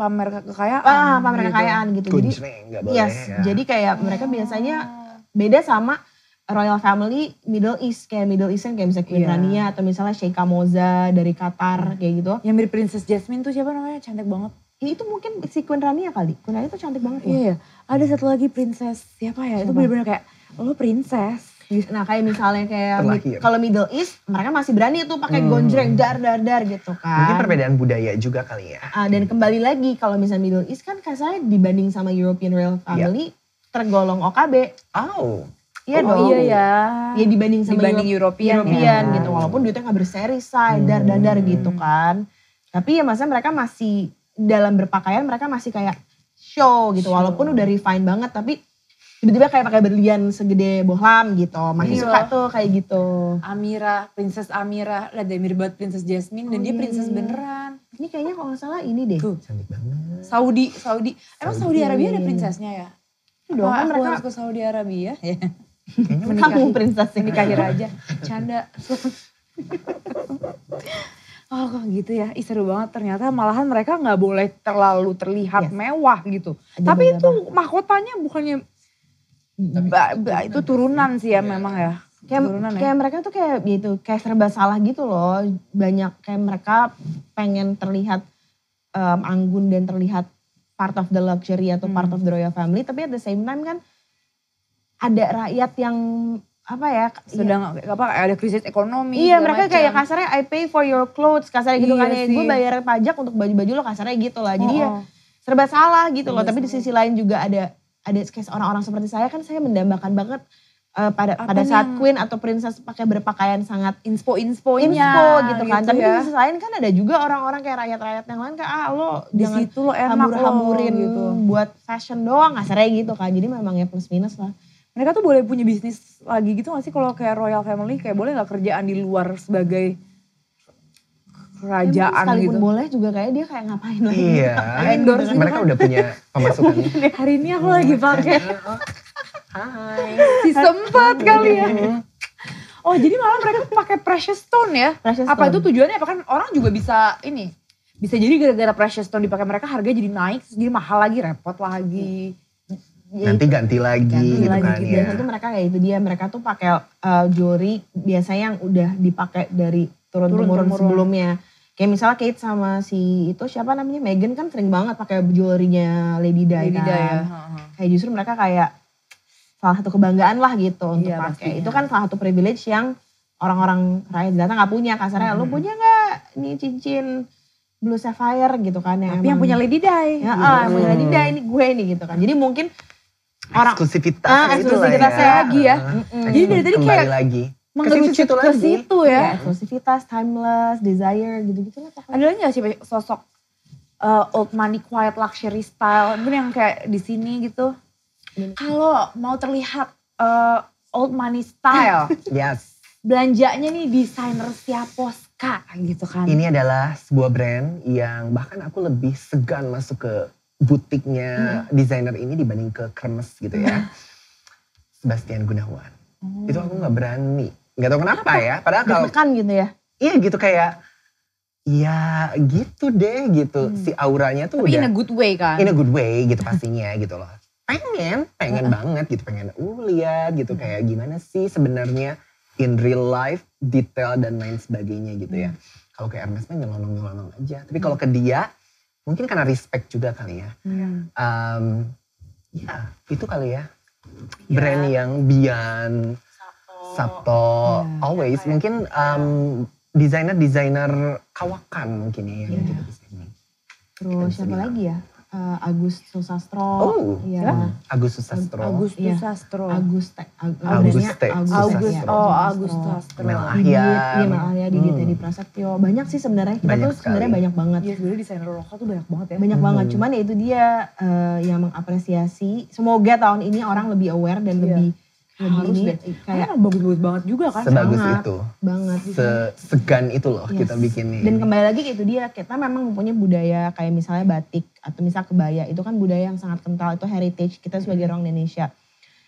pamer kekayaan. Pamer kekayaan gitu. Jadi gak boleh, ya. Jadi kayak mereka biasanya beda sama royal family Middle East. Kayak Middle East kan kayak misalnya Queen Rania atau misalnya Sheikha Moza dari Qatar kayak gitu. Yang mirip Princess Jasmine tuh siapa namanya? Cantik banget. Itu mungkin si Queen Rania kali. Queen Rania tuh cantik banget loh. Iya. Ada satu lagi princess siapa ya? Itu bener-bener kayak lo princess. Nah kayak misalnya kayak kalau Middle East mereka masih berani tuh pakai gonjreng dar gitu kan. Mungkin perbedaan budaya juga kali ya. Dan kembali lagi kalau misalnya Middle East kan kasarnya dibanding sama European royal family tergolong OKB. Oh. Iya dong. Iya ya. Ya dibanding sama European gitu. Walaupun duitnya gak berseri-say dar gitu kan. Tapi ya maksudnya mereka masih dalam berpakaian mereka masih kayak show gitu. Walaupun udah refine banget tapi tiba-tiba kayak pakai berlian segede bohlam gitu. Masih suka tuh kayak gitu. Princess Amira. Lihat deh mirip banget Princess Jasmine dan dia princess beneran. Ini kayaknya kalau gak salah ini deh. Tuh, cantik banget. Saudi. Emang Saudi Arabia ada princessnya ya? Dong kan mereka harus ke Saudi Arabia. kamu princessnya. Nikahi raja. Canda. Oh kok gitu ya, seru banget ternyata malahan mereka gak boleh terlalu terlihat mewah gitu. Tapi itu mahkotanya bukannya, itu turunan sih ya memang ya. Kayak mereka tuh kayak gitu, kayak serba salah gitu loh. Banyak kayak mereka pengen terlihat anggun dan terlihat part of the luxury atau part of the royal family. Tapi at the same time kan ada rakyat yang sedang ada krisis ekonomi. Iya mereka kayak kasarnya I pay for your clothes kasarnya gitu kan ya. Gue bayar pajak untuk baju-baju lo kasarnya gitu lah. Jadi ya serba salah gitu loh. Tapi di sisi lain juga ada kayak orang-orang seperti saya kan saya mendambakan banget pada saat queen atau princess pakai berpakaian sangat inspo-insponya gitu kan. Tapi di sisi lain kan ada juga orang-orang kayak rakyat-rakyat yang lain kayak lo di jangan situ lo enak hambur-hamburin gitu buat fashion doang kasarnya gitu kan. Jadi memang ya plus minus lah. Mereka tuh boleh punya bisnis lagi gitu gak sih kalau kayak royal family? Kayak boleh gak kerjaan di luar sebagai kerajaan sekalipun gitu? Boleh juga kayak dia kayak ngapain lagi. Iya, endorse mereka udah punya pemasukannya. Hari ini aku lagi pakai. Hai. Si sempat kali ya. Oh jadi malah mereka pakai precious stone ya? Precious Apa stone. itu tujuannya? Apa kan orang juga bisa ini. Bisa jadi gara-gara precious stone dipakai mereka harganya jadi naik, terus jadi mahal lagi, repot lagi. Nanti ganti lagi Ganti gitu lagi kan gitu. ya. Biasanya tuh mereka kayak itu dia, mereka tuh pakai jewelry biasanya yang udah dipakai dari turun-temurun Turun-temurun. sebelumnya. Kayak misalnya Kate sama si itu siapa namanya Meghan kan sering banget pakai jewelry-nya Lady Di Lady Di kan. ya. Kayak justru mereka kayak salah satu kebanggaan lah gitu untuk Iya, pakai. pastinya. Itu kan salah satu privilege yang orang-orang kaya di Jakarta nggak punya. Kasarnya lu punya nggak ini cincin blue sapphire gitu kan Tapi yang punya Lady Di. ya, yang punya Lady Di ini gue nih gitu kan. Jadi mungkin orang Eksklusivitasnya itu lah eksklusivitasnya ya. lagi ya. Jadi dari tadi Kembali kayak lagi. mengerucut situ ke lagi. situ ya, ya. eksklusivitas, timeless, desire gitu-gitu lah pokoknya. Ada lagi gak sih sosok old money quiet luxury style mungkin yang kayak di sini gitu. Kalau mau terlihat old money style, Yes. belanjanya nih desainer Siaposka gitu kan. Ini adalah sebuah brand yang bahkan aku lebih segan masuk ke butiknya desainer ini dibanding ke Kermes gitu ya. Sebastian Gunawan. Itu aku gak berani. Gak tahu kenapa ya. Padahal kalau Deg-degan gitu ya. iya gitu kayak ya gitu deh gitu. Si auranya tuh Tapi in udah a good way kan. in a good way gitu pastinya gitu loh. Pengen banget gitu, pengen lihat gitu kayak gimana sih sebenarnya in real life, detail dan lain sebagainya gitu ya. Kalau ke Hermes mah nyelonong-nyelonong aja. Tapi kalau ke dia mungkin karena respect juga kali ya. Ya itu kali ya. Brand yang Bian, Sabto, Always. Mungkin desainer-desainer kawakan mungkin ya yang gitu di sini. Terus siapa lagi ya? Agus Susastro. Oh, Iya. Agus Susastro. Agustus Iya. Sastro. Auguste Susastro. Agus Sastro. Mel Didit, Ahyan. iya Mel Ahyan, Didit Edi Prasetyo. Banyak sih sebenarnya, kita Banyak tuh sebenarnya sekali. banyak banget. Iya sebenarnya desainer lokal tuh banyak banget ya. Banyak banget, cuman ya itu dia yang mengapresiasi. Semoga tahun ini orang lebih aware dan lebih Harus ini deh. kayak Kayak bagus-bagus banget juga kan. Sebagus sangat itu. banget. Segan itu loh Yes. kita bikin nih. Dan kembali lagi ke itu dia, kita memang mempunyai budaya kayak misalnya batik atau misal kebaya. Itu kan budaya yang sangat kental, itu heritage kita sebagai orang Indonesia.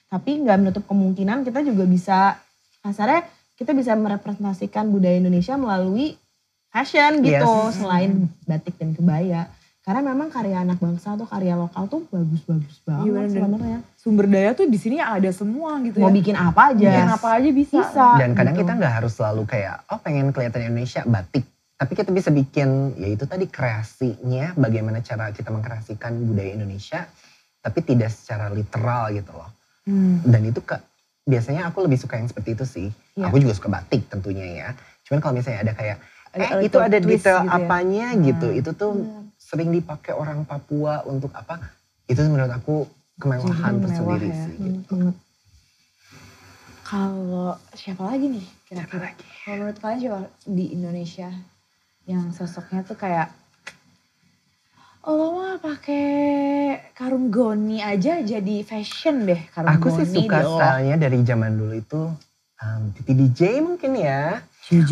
Tapi nggak menutup kemungkinan kita juga bisa, kasarnya kita bisa merepresentasikan budaya Indonesia melalui fashion gitu. Yes. Selain batik dan kebaya. Karena memang karya anak bangsa atau karya lokal tuh bagus-bagus banget Iya, bener. sebenarnya. Sumber daya tuh di sini ada semua gitu Mau ya. bikin apa aja. Bikin apa aja bisa. Bisa. Dan kadang gitu. kita nggak harus selalu kayak, oh pengen kelihatan Indonesia batik. Tapi kita bisa bikin, ya itu tadi kreasinya, bagaimana cara kita mengkreasikan budaya Indonesia. Tapi tidak secara literal gitu loh. Dan itu biasanya aku lebih suka yang seperti itu sih. Iya. Aku juga suka batik tentunya ya. Cuman kalau misalnya ada kayak, Ada itu ada twist detail gitu ya. apanya gitu. Itu tuh sering dipakai orang Papua untuk apa. Itu menurut aku kemewahan Jadi tersendiri mewah ya. sih. Gitu. Banget. Kalau siapa lagi nih kira-kira? Kalau menurut kalian siapa di Indonesia yang sosoknya tuh kayak lo mah pakai karung goni aja jadi fashion deh karung Aku goni. sih suka stylenya dari zaman dulu itu Titi DJ mungkin ya.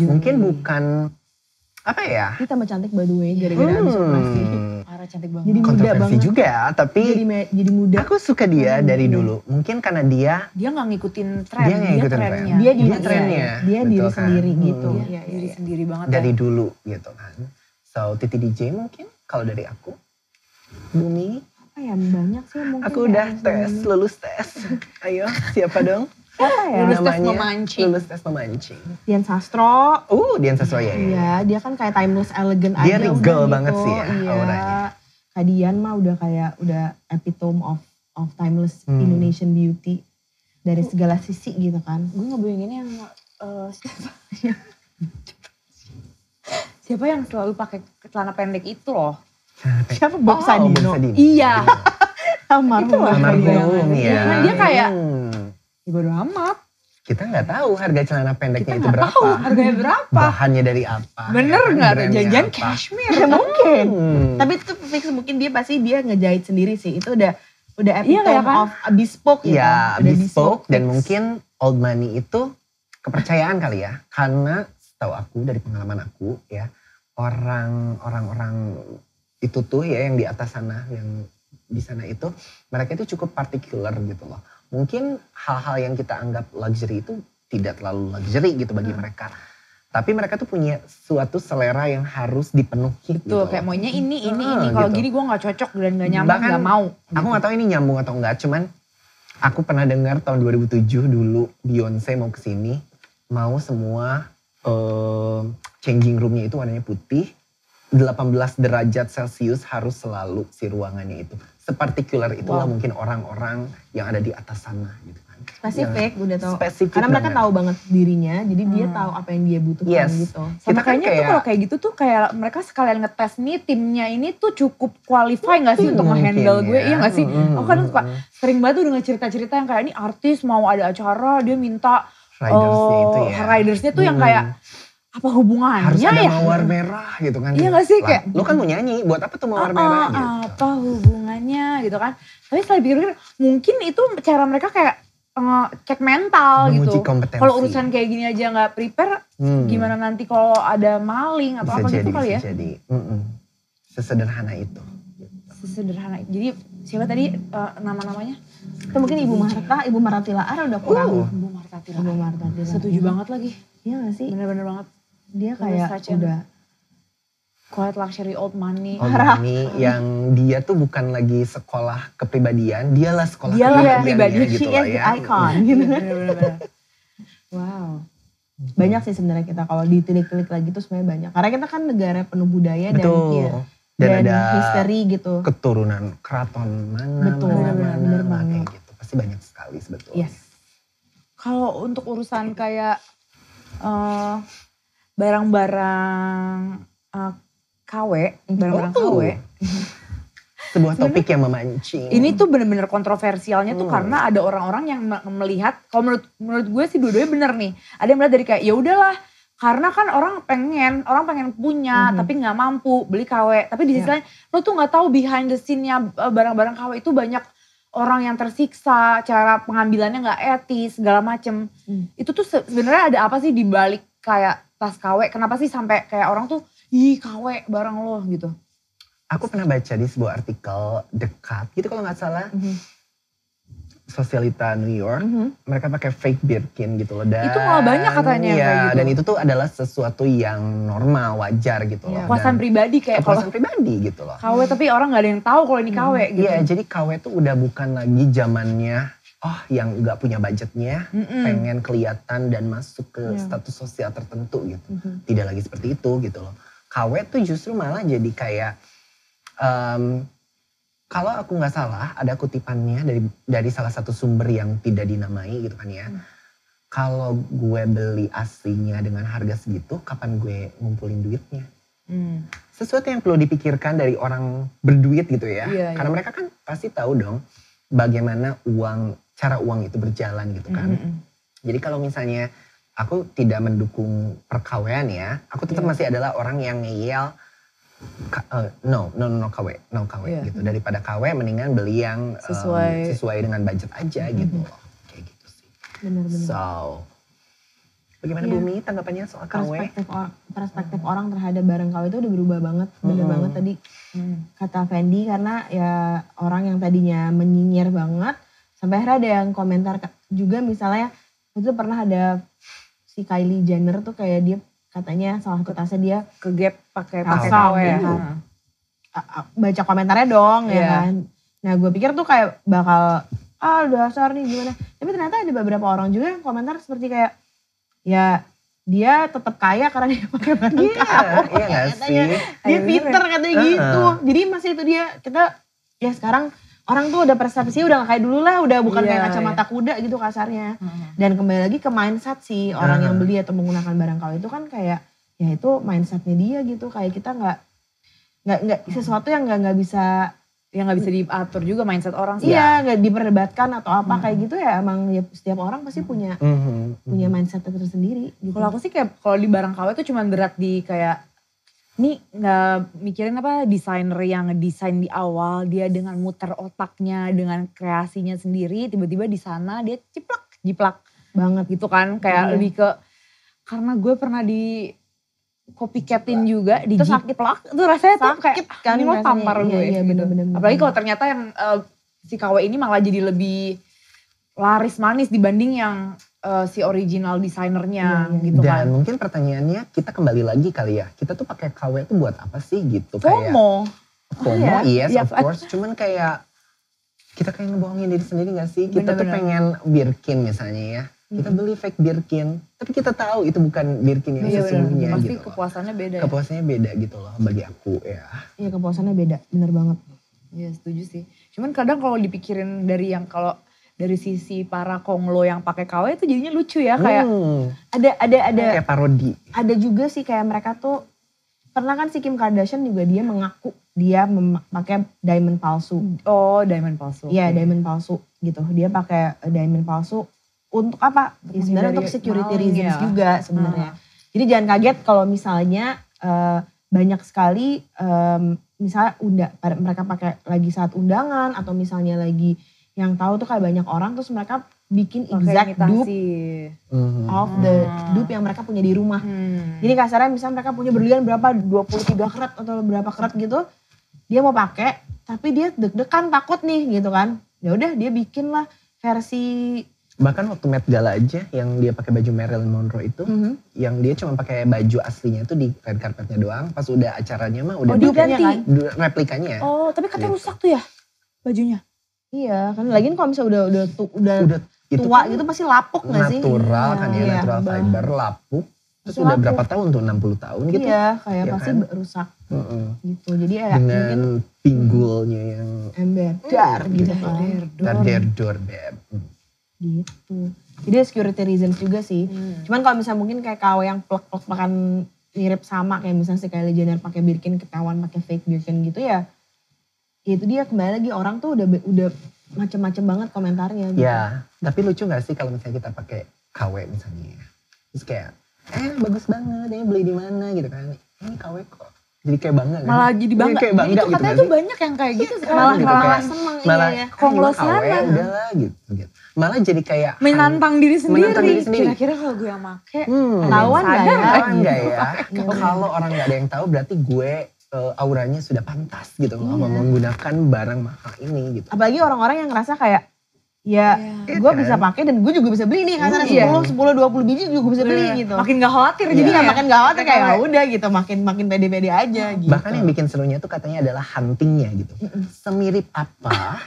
Mungkin bukan apa ya. Ini tambah cantik by the way, gara-gara abis operasi. Parah cantik banget. Jadi muda Kontroversi banget. juga tapi Jadi muda. aku suka dia dari dulu. Mungkin karena dia Dia nggak ngikutin tren, Dia nggak ngikutin tren. trennya. Dia Dia diri trennya, Dia betul diri kan? sendiri gitu. Hmm. Iya, iya, Diri iya. sendiri banget dari ya. dulu gitu kan. So Titi DJ mungkin kalau dari aku. Bumi, Apa ya banyak sih mungkin. aku ya, udah yang tes, sebelumnya. lulus tes. Ayo, siapa dong? Siapa ya? Lulus tes Namanya memancing. Lulus tes memancing. Dian Sastro. Dian Sastro ya. Iya, dia kan kayak timeless elegant Dia aja. regal udah banget gitu. sih ya, Iya. auranya. Kak Dian mah udah epitome of timeless Indonesian beauty. Dari segala sisi gitu kan. Gue ngebayangin yang siapa yang selalu pakai celana pendek itu loh. Siapa Bob Bob Sadino? Sadino. Iya. Almarhum. Almarhum ya. Nah, dia kayak Hmm. ya bodo amat. Kita nggak tahu harga celana pendeknya itu berapa. Tahu harganya berapa? Bahannya dari apa. Bener ya kan? nggak? Brandnya Jangan-jangan apa. cashmere. Ya mungkin. Hmm. Tapi itu fix mungkin dia pasti dia ngejahit sendiri sih. Itu udah Iya, epitome kan? of bespoke gitu. Ya, Udah bespoke dan fix. mungkin old money itu kepercayaan kali ya. Karena setahu aku dari pengalaman aku ya, orang-orang itu tuh ya yang di atas sana, yang di sana itu, mereka itu cukup particular gitu loh. Mungkin hal-hal yang kita anggap luxury itu tidak terlalu luxury gitu bagi mereka. Tapi mereka tuh punya suatu selera yang harus dipenuhi gitu. Tuh kayak maunya ini. Kalau gitu. gini gue gak cocok dan gak nyaman, Bahkan gak mau. Aku gak tahu ini nyambung atau enggak, cuman aku pernah dengar tahun 2007 dulu Beyonce mau kesini, mau semua changing roomnya itu warnanya putih, 18 derajat Celcius harus selalu si ruangannya itu. Separtikular itulah mungkin orang-orang yang ada di atas sana gitu kan. Spesifik, udah tahu. Spesifik Karena mereka banget. tahu banget dirinya, jadi dia tahu apa yang dia butuhkan gitu. Sama Kita kan kayaknya tuh kalau kayak gitu tuh kayak mereka sekalian ngetes nih timnya ini tuh cukup qualify gak sih untuk nge-handle gue, iya gak sih? Aku kan suka sering banget tuh dengan cerita-cerita yang kayak ini artis mau ada acara dia minta ridersnya itu ya. ridersnya tuh yang kayak apa hubungannya harus ada ya? mawar merah gitu kan. Iya gak sih? Lah, Kayak lu kan mau nyanyi, buat apa tuh mawar merah gitu. Apa hubungannya gitu kan. Tapi setelah dipikir-pikir mungkin itu cara mereka kayak cek mental Menguji gitu. kompetensi. Kalau urusan kayak gini aja gak prepare, gimana nanti kalau ada maling atau apa gitu kali ya. Bisa jadi. Sesederhana itu. Sesederhana. Jadi siapa tadi nama-namanya? Itu mungkin Ibu Marta Tilaar udah kurang. Ibu Marta Tilaar. Ibu Marta Tilaar. Setuju banget lagi. Iya gak sih? Bener-bener banget. Dia kayak udah quiet luxury old money. Old money yang dia tuh bukan lagi sekolah kepribadian, dialah sekolah Dialah kepribadiannya pribadi. gitu She loh is the ya. icon gitu. Bener-bener. Wow. Banyak sih sebenarnya kita kalau ditilik-tilik lagi tuh sebenarnya banyak. Karena kita kan negara penuh budaya Betul. dan ada history gitu. keturunan keraton mana, Betul, bener mana banget. kayak gitu. Pasti banyak sekali sebetulnya. Yes. Kalau untuk urusan kayak barang-barang KW, barang-barang KW. Sebuah topik yang memancing. Ini tuh bener-bener kontroversialnya tuh karena ada orang-orang yang melihat, kalau menurut gue sih dua-duanya bener nih. Ada yang melihat dari kayak ya udahlah, karena kan orang pengen punya tapi nggak mampu beli KW. Tapi di sisi lain lo tuh nggak tahu behind the scene-nya barang-barang KW itu banyak orang yang tersiksa, cara pengambilannya nggak etis, segala macem. Itu tuh sebenarnya ada apa sih di balik kayak tas KW? Kenapa sih sampai kayak orang tuh, ih KW barang lo gitu? Aku pernah baca di sebuah artikel dekat gitu kalau nggak salah. Sosialita New York, mereka pakai fake Birkin gitu loh. Dan, itu malah banyak katanya iya, kayak gitu. dan itu tuh adalah sesuatu yang normal, wajar gitu loh. Kepuasan pribadi kayak kalau kepuasan pribadi gitu loh. KW tapi orang gak ada yang tahu kalau ini KW gitu. Iya, jadi KW tuh udah bukan lagi zamannya yang nggak punya budgetnya, pengen kelihatan dan masuk ke status sosial tertentu gitu. Tidak lagi seperti itu gitu loh. KW tuh justru malah jadi kayak kalau aku nggak salah ada kutipannya dari salah satu sumber yang tidak dinamai gitu kan ya. Kalau gue beli aslinya dengan harga segitu, kapan gue ngumpulin duitnya? Sesuatu yang perlu dipikirkan dari orang berduit gitu ya. Karena mereka kan pasti tahu dong bagaimana cara uang itu berjalan gitu kan. Jadi kalau misalnya aku tidak mendukung perkawinan ya, aku tetap masih adalah orang yang ngeyel no KW gitu. Daripada KW mendingan beli yang sesuai dengan budget aja gitu loh. Kayak gitu sih. Benar-benar. So, bagaimana Bumi tanggapannya soal KW? Perspektif orang terhadap barang KW itu udah berubah banget. Bener banget tadi kata Fendi, karena ya orang yang tadinya menyinyir banget, sampai akhirnya ada yang komentar juga, misalnya itu pernah ada si Kylie Jenner tuh kayak dia katanya salah satu tasnya dia Ke Gap pakai KW ya. Baca komentarnya dong ya kan. Nah gue pikir tuh kayak bakal dasar nih gimana. Tapi ternyata ada beberapa orang juga yang komentar seperti kayak ya dia tetap kaya karena dia pakai barang KW. Iya gak sih? Dia pinter katanya gitu. Jadi masih itu dia, kita ya sekarang orang tuh udah persepsi udah gak kayak dulu lah, udah bukan kayak kacamata kuda gitu kasarnya. Dan kembali lagi ke mindset sih orang yang beli atau menggunakan barang KW itu kan kayak ya itu mindsetnya dia gitu. Kayak kita nggak sesuatu yang nggak bisa, yang nggak bisa diatur juga mindset orang sih. Iya, nggak diperdebatkan atau apa kayak gitu ya, emang ya setiap orang pasti punya mindset tersendiri. Gitu. Kalau aku sih kayak kalau di barang KW itu cuma berat di kayak nih nggak mikirin apa desainer yang ngedesain di awal, dia dengan muter otaknya dengan kreasinya sendiri, tiba-tiba di sana dia jiplak banget gitu kan, kayak lebih ke karena gue pernah di copycatin juga di jiplak itu rasanya tuh kayak kan, ini lo tampar gue iya, gitu. bener. Apalagi kalau ternyata yang si KW ini malah jadi lebih laris manis dibanding yang si original desainernya gitu kan. Dan mungkin pertanyaannya kita kembali lagi kali ya. Kita tuh pakai KW itu buat apa sih gitu kayak. FOMO. Yes Iya, of course. Cuman kayak kita kayak ngebohongin diri sendiri gak sih? Kita tuh pengen Birkin misalnya ya. Kita beli fake Birkin. Tapi kita tahu itu bukan Birkin yang sesungguhnya Pasti gitu. kepuasannya beda ya. Kepuasannya beda gitu loh bagi aku ya. Iya kepuasannya beda, bener banget. Iya setuju sih. Cuman kadang kalau dipikirin dari yang kalau dari sisi para konglo yang pakai KW itu jadinya lucu ya kayak Ada Kayak parodi. ada juga sih kayak mereka tuh pernah kan si Kim Kardashian juga dia mengaku dia memakai diamond palsu. oh diamond palsu. Iya diamond palsu gitu. Dia pakai diamond palsu untuk apa? Ya, sebenarnya untuk security maling reasons ya. juga sebenarnya. Jadi jangan kaget kalau misalnya banyak sekali misalnya mereka pakai lagi saat undangan atau misalnya lagi yang tahu tuh kayak banyak orang terus mereka bikin exact dupe of the dupe yang mereka punya di rumah. Jadi kasarnya misalnya mereka punya berlian berapa 23 karat atau berapa karat gitu. Dia mau pakai tapi dia deg-degan takut nih gitu kan. Ya udah dia bikin lah versi. Bahkan waktu Met Gala aja yang dia pakai baju Marilyn Monroe itu, yang dia cuma pakai baju aslinya itu di red carpetnya doang. Pas udah acaranya mah udah diganti kan? replikanya ya. Oh tapi katanya rusak tuh ya bajunya. Iya kan lagian kalau misalnya udah itu tua kan gitu pasti lapuk gak sih? natural kan ya, Iya, natural fiber lapuk. Terus udah berapa tahun tuh 60 tahun gitu. Iya kayak Iya pasti kan? rusak gitu. Jadi ya Dengan mungkin pinggulnya yang ember gitu kan. dar beb. Gitu. Jadi security reasons juga sih. Cuman kalau misalnya mungkin kayak KW yang plek-plekan mirip sama kayak misalnya si Kylie Jenner pakai Birkin ketahuan pakai fake Birkin gitu ya. Itu dia kembali lagi orang tuh udah macem-macem banget komentarnya gitu. Ya, tapi lucu gak sih kalau misalnya kita pakai KW misalnya. Terus kayak, bagus banget, ini beli di mana gitu kan. Ini KW kok. Jadi kayak bangga kan. Malah jadi bangga. Kayak bangga itu gitu katanya kan tuh sih. banyak yang kayak gitu sekarang. Malah gitu, malah kayak- seneng Malah iya ya. Konglo KW selama. udahlah gitu. Malah jadi kayak Menantang diri sendiri. Menantang diri sendiri. Kira-kira kalau gue yang make. Lawan gak ya? Lawan gak ya? Kalau orang gak ada yang tahu berarti gue auranya sudah pantas gitu loh menggunakan barang mahal ini gitu. Apalagi orang-orang yang ngerasa kayak ya gue Kan? bisa pakai dan gue juga bisa beli nih karena 10 20 biji juga bisa beli gitu. Makin gak khawatir Jadi jadinya. ya makin gak khawatir kayak ya udah gitu makin pede-pede aja gitu. Bahkan yang bikin serunya tuh katanya adalah huntingnya gitu. Semirip apa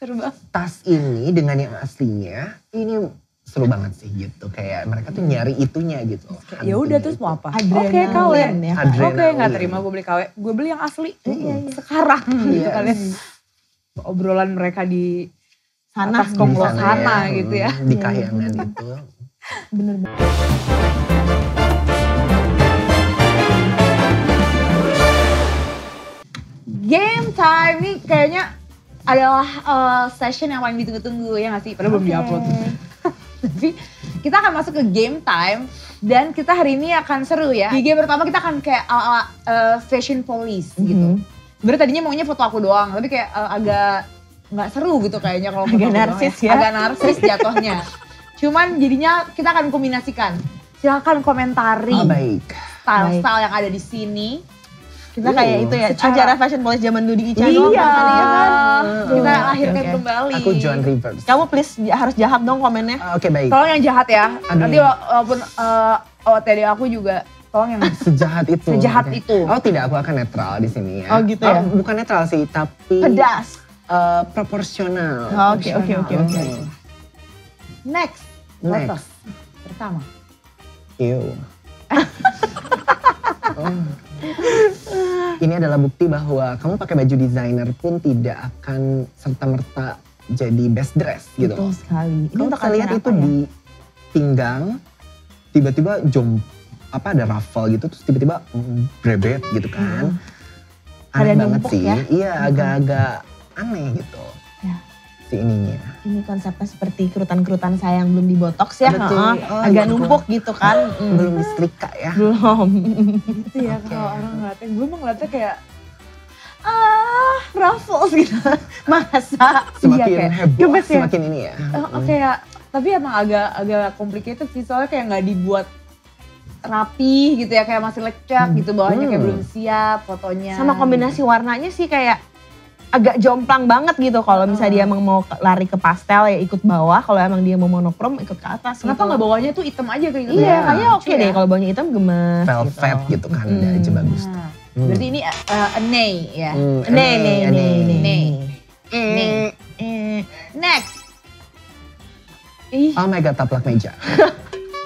Seru banget. tas ini dengan yang aslinya, ini seru banget sih gitu. Kayak mereka tuh nyari itunya gitu. Ya udah terus mau apa? Adrenalin Oke KW. ya. Oke gak terima gue beli KW. Gue beli yang asli. Sekarang gitu kan ya. Obrolan mereka di Sana atas konglo Di sana sana gitu ya. Di kahyangan itu. bener banget. Game time nih kayaknya adalah session yang paling ditunggu-tunggu ya gak sih? Padahal belum diupload. Tapi kita akan masuk ke game time dan kita hari ini akan seru ya. Di game pertama kita akan kayak ala fashion police gitu. Sebenarnya tadinya maunya foto aku doang, tapi kayak agak nggak seru gitu kayaknya kalau foto Agak aku doang narsis ya. ya. Agak narsis jatuhnya. Cuman jadinya kita akan kombinasikan. Silakan komentari Baik. style-style yang ada di sini. Kita kayak itu ya secara- acara fashion police zaman dulu di Ica Iya, doang kali ya kan. kita Oke, lahirkan oke. kembali. Aku John Rivers. Kamu please harus jahat dong komennya. Oke baik. Tolong yang jahat ya. Aduh. Nanti walaupun OOTD aku juga tolong yang Sejahat itu. Sejahat Oke. itu. Oh tidak, aku akan netral di sini ya. Oh, gitu ya? Bukan netral sih, tapi Pedas. proporsional. Oke. next. Next. Foto pertama. Ew. Ini adalah bukti bahwa kamu pakai baju desainer pun tidak akan serta-merta jadi best dress gitu. Betul sekali. Ini Kamu untuk tak lihat acara itu apa ya? di pinggang, tiba-tiba ada ruffle gitu, terus tiba-tiba brebet gitu kan. Aneh Ada banget numpuk sih. ya. Iya, agak-agak aneh gitu. Ya. Si ininya. Ini konsepnya seperti kerutan-kerutan saya yang belum dibotox ya. Betul. Heeh. Oh, Agak iya. numpuk gitu kan. Belum disetrika ya. Belum. Itu ya kalau orang ngeliatnya, gue emang ngeliatnya kayak Ruffles gitu. Masa? Semakin kayak heboh, gemes ya. semakin ini ya. Kayak, tapi emang agak complicated sih soalnya kayak nggak dibuat rapi gitu ya, kayak masih lecek gitu bawahnya kayak belum siap fotonya. Sama kombinasi warnanya sih kayak agak jomplang banget gitu. Kalau misalnya dia emang mau lari ke pastel ya ikut bawah, kalau emang dia mau monokrom ikut ke atas. Kenapa gitu. nggak bawahnya tuh hitam aja kayak gitu? Iya, ya? kayaknya oke Lucu deh ya. kalau bawahnya hitam gemes. Velvet gitu kan, ada aja bagus. Nah, berarti ini a nay ya. Nih. Nih. Next. Ih, Oh my god, taplak meja.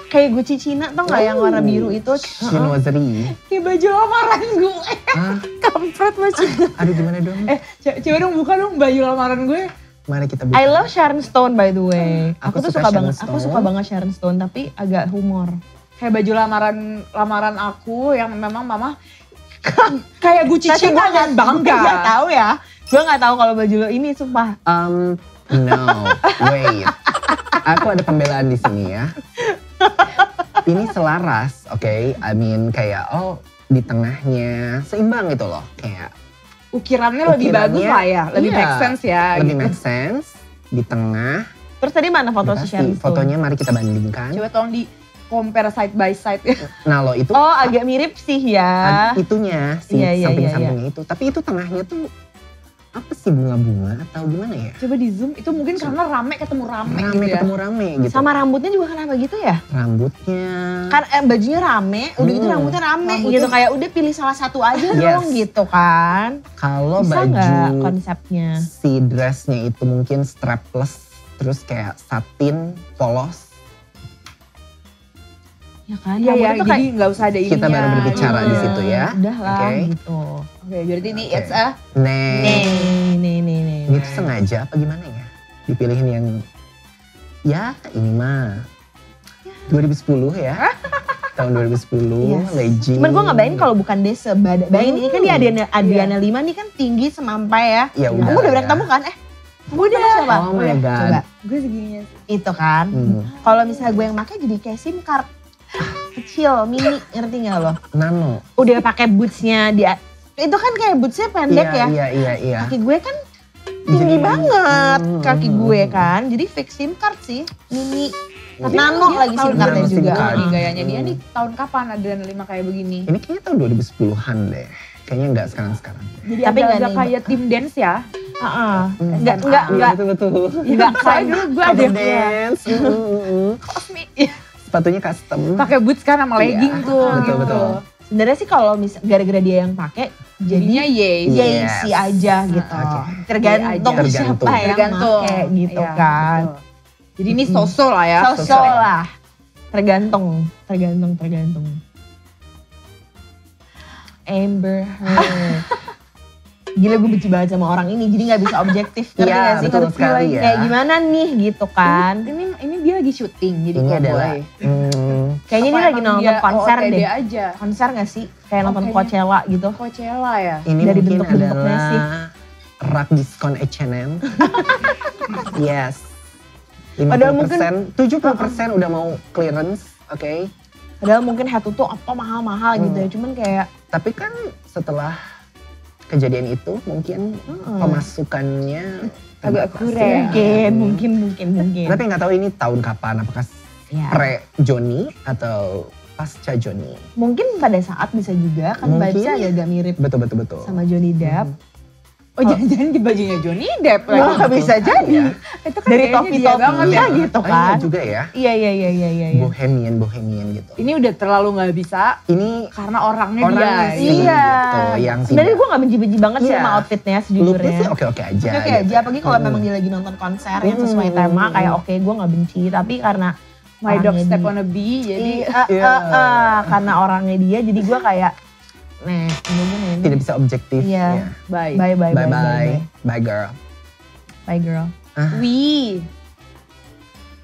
Kayak Gucci Cina tau gak yang warna biru itu? Chinoiserie. kayak baju lamaran gue. Ah, Kampret lo Ci. aduh gimana dong? Coba dong buka dong baju lamaran gue. Mari kita buka. I love Sharon Stone by the way. Aku Aku tuh suka suka banget. Sharon Aku suka Stone. banget Sharon Stone tapi agak humor. Kayak baju lamaran aku yang memang mama kayak Gucci Tapi Cina dan bangga. Gue gak tahu ya. Gue gak tahu kalau baju lo ini sumpah. No, wait. Aku ada pembelaan di sini ya. Ini selaras, oke? I mean kayak di tengahnya seimbang gitu loh. Kayak Ukirannya lebih bagus lah ya, lebih iya, make sense ya. lebih gitu. make sense. Di tengah, Terus tadi mana foto si dikasih Sharon Stone? fotonya mari kita bandingkan. Coba tolong di compare side by side ya. Nah lo itu Oh agak mirip sih ya. itunya, si Iya, samping-sampingnya itu. Tapi itu tengahnya tuh apa sih, bunga-bunga atau gimana ya? Coba di zoom, itu mungkin karena rame ketemu rame, Rame gitu ya. ketemu rame gitu. Sama rambutnya juga kenapa gitu ya? Rambutnya. Kan bajunya rame, udah gitu rambutnya rame Rambutnya- gitu. Kayak udah pilih salah satu aja Yes. dong gitu kan. Kalau Bisa baju nggak konsepnya? si dressnya itu mungkin strapless, terus kayak satin, polos. Ya kan, Iya ya, rambutnya tuh jadi kayak nggak usah ada ininya. Kita baru berbicara di situ ya. Udah lah Oke. gitu. Oke, berarti ini Oke. it's a Nih, Nih. ini tuh sengaja apa gimana ya? Dipilihin yang, ya ini mah 2010 ya. Tahun 2010, Yes. legend. Cuman gue nggak bayangin kalau bukan Desa. Bayangin ini kan dia Adriana Lima nih kan tinggi semampai ya. Ya Kamu udah udah lah pernah ya. ketemu kan? Udah. Siapa? Oh my God. Coba. gue segininya sih. Itu kan. Kalau misalnya gue yang pakai jadi kayak SIM card. Kecil, mini, ngerti gak lo? Nano. Udah pakai bootsnya dia. Itu kan kayak bootsnya pendek ya. Iya. Kaki gue kan tinggi Jadi- banget kaki gue kan. Jadi fix SIM card sih, mini. Nano Dia lagi SIM tahun cardnya nano SIM juga. card. Nih gayanya dia nih tahun kapan Adriana Lima kayak begini? Ini kayaknya tahun 2010-an deh. Kayaknya enggak sekarang-sekarang. Jadi Tapi nggak agak nih, kayak tim dance ya. Heeh. SMA. Enggak. Iya, betul-betul. Enggak Saya dulu gue ada Custom dance. Sepatunya custom. pakai boots kan sama legging tuh betul, gitu. betul. Sebenarnya sih kalau gara-gara dia yang pakai Jadinya jadi yes. Yeezy aja gitu. Oke. Tergantung Tergantung. siapa yang Tergantung. pakai gitu Iya, kan. betul. Jadi ini so-so lah ya. So-so lah. Tergantung. Amber Heard. Gila gue benci banget sama orang ini, jadi gak bisa objektif. Ngerti Iya, gak sih? betul Ngerti sekali lagi ya. kayak gimana nih gitu kan. Ini dia lagi syuting jadi Ini nggak adalah boleh. Kayaknya dia Apa lagi emang nonton dia konser OOTD deh. aja. Konser gak sih? Kayak nonton kayaknya. Coachella gitu. Coachella ya. ini Dari mungkin bentuk-bentuknya adalah sih. rak diskon H&M. Yes. 50%, Padahal mungkin- 70% udah mau clearance, oke. Padahal mungkin head to toe apa mahal-mahal gitu ya. Cuman kayak Tapi kan setelah kejadian itu mungkin pemasukannya Agak terbatas kurang. ya. mungkin. Tapi nggak tahu ini tahun kapan, apakah Ya. pre Joni atau pasca Joni. Mungkin pada saat bisa juga kan Mungkin. vibes-nya agak-agak mirip Betul. sama Johnny Depp. Oh jangan-jangan di bajunya Johnny Depp Wah, lagi. bisa jadi. Itu kan Dari kayaknya dia banget topi-topinya ya. gitu Oh, kan. iya juga ya. Iya. Bohemian gitu. Ini udah terlalu nggak bisa Ini karena orangnya Orangnya dia. sih. Iya. gitu, yang Sebenarnya tidak- gue gak benci-benci banget sih Iya. sama outfitnya looknya sejujurnya. sih oke-oke aja. Oke gitu. aja, apalagi kalau memang dia lagi nonton konser yang sesuai tema kayak oke gue gak benci. Tapi karena My dog orangnya step dia- on a bee jadi Iya, karena orangnya dia jadi gue kayak ini. Tidak bisa objektif. Iya. Ya. bye. Bye girl. Bye girl. Wih.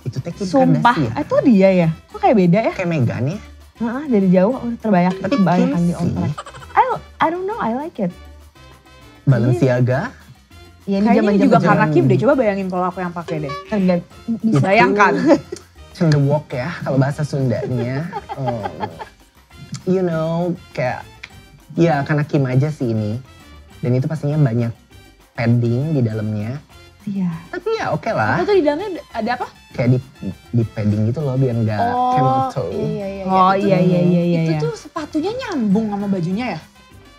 Itu teh Kim Sumpah, Kardashian. itu dia ya? Kok kayak beda ya? Kayak Megan ya. Dari jauh udah terbayang Tapi kebayangkan Kim di sih. on-track. I don't know, I like it. Balenciaga. Ya, ini Kayaknya ini juga zaman-zaman karena Kim deh. Coba bayangin kalau aku yang pakai deh. bisa. Itu Bayangkan. Cendewok ya kalau bahasa Sundanya. You know kayak ya karena Kim aja sih ini. Dan itu pastinya banyak padding di dalamnya. Iya. Tapi ya oke lah. Apa tuh di dalamnya ada apa? Kayak di padding gitu loh biar nggak camel toe. Iya. Oh Itu- iya. Itu tuh sepatunya nyambung sama bajunya ya?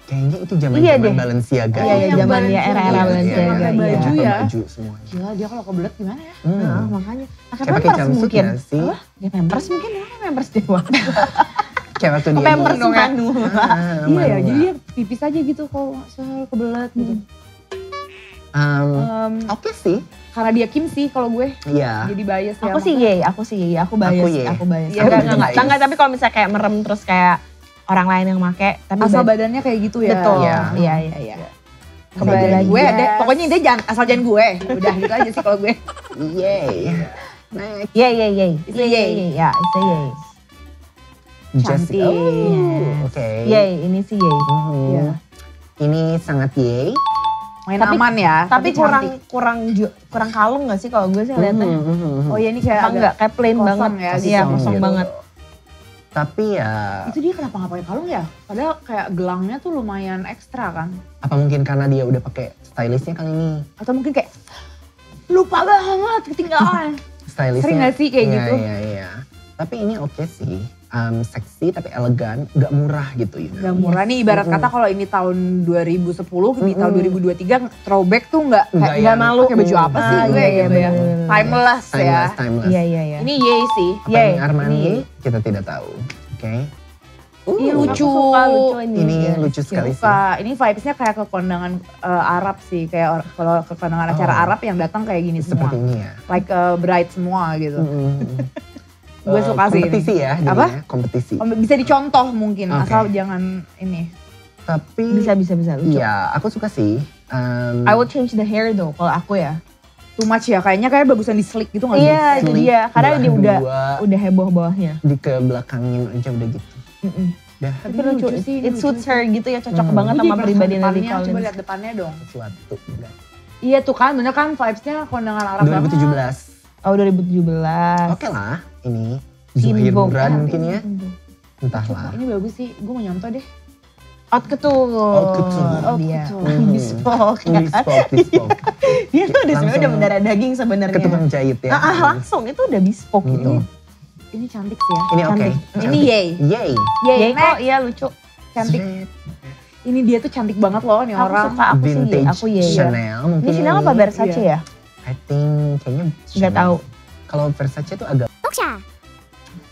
Kayaknya itu Iya zaman-zaman deh. Balenciaga. Iya, yang zamannya Balenciaga. era-era Iya, Balenciaga. pakai Iya. baju Pakai ya. baju semuanya. Gila dia kalau kebelet gimana ya? Nah, makanya. Pakai Kayak pakai pampers jumpsuit mungkin. gak sih? Ya pampers mungkin, dia pakai pampers dewa. Kayak waktu dia Pampers di- dong ya. Manu. Iya ya, Manu. jadi dia pipis aja gitu kalau sehari kebelet gitu. Oke sih, Karena dia Kim sih kalau gue, iya. jadi bias ya. Aku sih maksudnya. aku sih yay, aku bias, Aku yay. aku bias. Iya, Enggak, tapi kalau misalnya kayak merem terus kayak orang lain yang make, tapi Asal badannya kayak gitu ya. betul. Iya. Iya. Kembali Kembali gue lagi. deh, pokoknya dia jangan asal jangan gue. Udah gitu aja sih kalau gue. Yay. Next. Yay. It's a yay. Ya, it's a yay. Jessica. Cantik. Oh, oke. Yay, ini sih yay. Mhm. Iya. Ini sangat yay. Main Tapi- aman ya, Tapi cantik. kurang kalung gak sih kalau gue sih lihatnya? Oh iya ini kayak Apa agak enggak kayak plain kosong banget. ya, Iya, kosong kosong gitu. banget. Tapi ya, itu dia kenapa nggak pakai kalung ya? Padahal kayak gelangnya tuh lumayan ekstra kan? apa mungkin karena dia udah pakai stylistnya kali ini? Atau mungkin kayak lupa banget ketinggalan. Stylistnya. Sering gak sih kayak Iya, gitu? Iya. Tapi ini oke sih. Seksi tapi elegan, gak murah gitu you know. Gak murah nih ibarat kata kalau ini tahun 2010, di tahun 2023 throwback tuh nggak Nggak nggak yang malu pakai baju apa sih Ah, gue iya, gitu ya. bener. Timeless ya. Timeless. Iya. Ini yay sih. Apa Yay, ini Armani? ini. Kita tidak tahu. Oke. Ini lucu. Aku suka lucu ini. Ini Iya. lucu sekali sih. Suka. Ini vibes-nya kayak ke kondangan Arab sih. Kayak kalau ke kondangan acara Oh. Arab yang datang kayak gini semua. Seperti ini ya. Like bride semua gitu. Gue Eh, suka sih ini. kompetisi ya jadinya, Apa? kompetisi. Bisa dicontoh mungkin, Oke. asal jangan ini. Tapi Bisa lucu. iya aku suka sih. I will change the hair though kalau aku ya. Too much ya, kayaknya kayak bagusan di slick gitu gak sih? Iya, itu Slick, dia. Karena belah dia dua, udah heboh bawahnya. di kebelakangin aja udah gitu. Dah Tapi Ini lucu, lucu sih, ini it lucu suits her gitu ya, cocok Hmm. banget Gue sama jadi pribadi penasaran Lily depannya, coba Collins. lihat depannya dong. sesuatu. Udah. Iya tuh kan, bener kan vibes-nya kondangan Arab banget. 2017. Oh 2017. Oke lah ini. Teen Zuhair Vogue. Duran Ah, mungkin ya. Teen Vogue. Entahlah. Ini bagus sih, gue mau nyontoh deh. Haute couture. Haute couture. Dia. Mhm. Bespoke ya kan. Bespoke. Dia tuh udah sebenarnya Langsung udah mendarah daging sebenarnya. Ke tukang jahit ya. Langsung itu udah bespoke gitu. Ini cantik sih ya. Ini oke. Cantik. Ini Cantik. yay. Yay. Yay, Ya kok next. iya lucu. Cantik. Zret. Ini dia tuh cantik banget loh nih Aku orang. suka, aku sih Vintage aku ya. Chanel mungkin. Ini Chanel apa Versace Iya. ya? I think kayaknya Nggak Chanel. tahu. Kalau Versace tuh agak.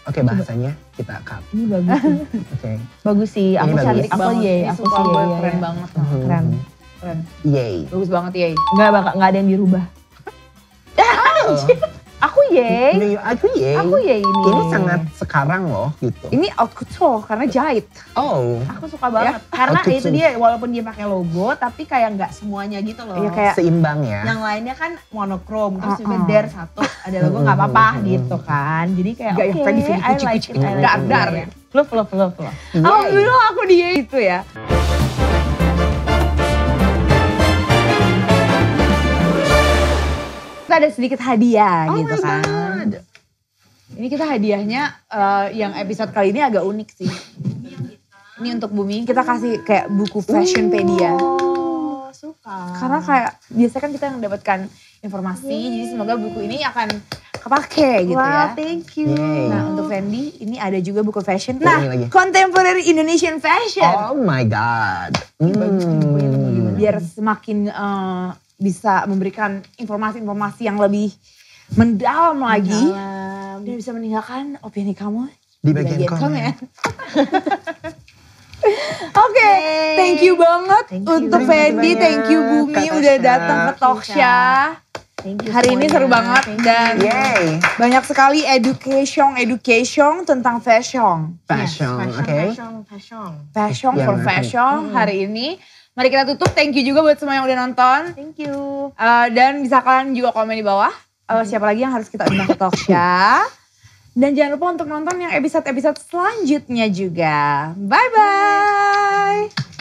Oke bahasanya kita cut. Ini bagus sih. Oke. Bagus sih. Ini Aku bagus. cari, Cantik aku banget. ye, Ini aku suka sih gue ye, keren ye. banget. Keren. Keren. Yay. Bagus banget yay. Nggak ada yang dirubah. Oh. Aku ye. Aku yay. Aku ye ini. Ini sangat sekarang loh gitu. Ini haute couture karena jahit. Oh. Aku suka banget. Karena Haute itu couture. dia walaupun dia pakai logo tapi kayak nggak semuanya gitu loh. Iya, kayak- Seimbang ya. Yang lainnya kan monokrom, terus juga Uh-uh. der satu ada logo nggak apa-apa gitu kan. Jadi kayak Nggak yang oke, kayak di I kucing-kucing, like it, I like it. dar-dar. Iya, iya. Love. Yay. Alhamdulillah aku dia itu ya. Kita ada sedikit hadiah Oh gitu my kan. God. Ini kita hadiahnya yang episode kali ini agak unik sih. Ini untuk Bumi, kita kasih kayak buku Fashionpedia. Oh, suka. Karena kayak biasanya kan kita yang mendapatkan informasi, jadi semoga buku ini akan kepake gitu Wow, ya. thank you. Yay. Nah untuk Fendi, ini ada juga buku fashion. Oh, Nah, ini lagi. Contemporary Indonesian Fashion. Oh my god. bagus nih bukunya tuh gimana? Biar semakin bisa memberikan informasi-informasi yang lebih mendalam lagi. Dalam. Dan bisa meninggalkan opini kamu Di bagian komen. Oke, thank you banget Thank you. untuk Terima kasih Fendi, banyak, thank you Bumi Kak udah Tasya. datang ke Talksha. Thank you Hari ini semuanya. seru banget Thank dan you. Yay. banyak sekali education tentang fashion. Fashion, Yes, oke. Fashion Yang for akan- fashion hari ini. Mari kita tutup, thank you juga buat semua yang udah nonton. Thank you. Dan bisa kalian juga komen di bawah. Siapa lagi yang harus kita undang ke Talksha. Dan jangan lupa untuk nonton yang episode-episode selanjutnya juga. Bye-bye.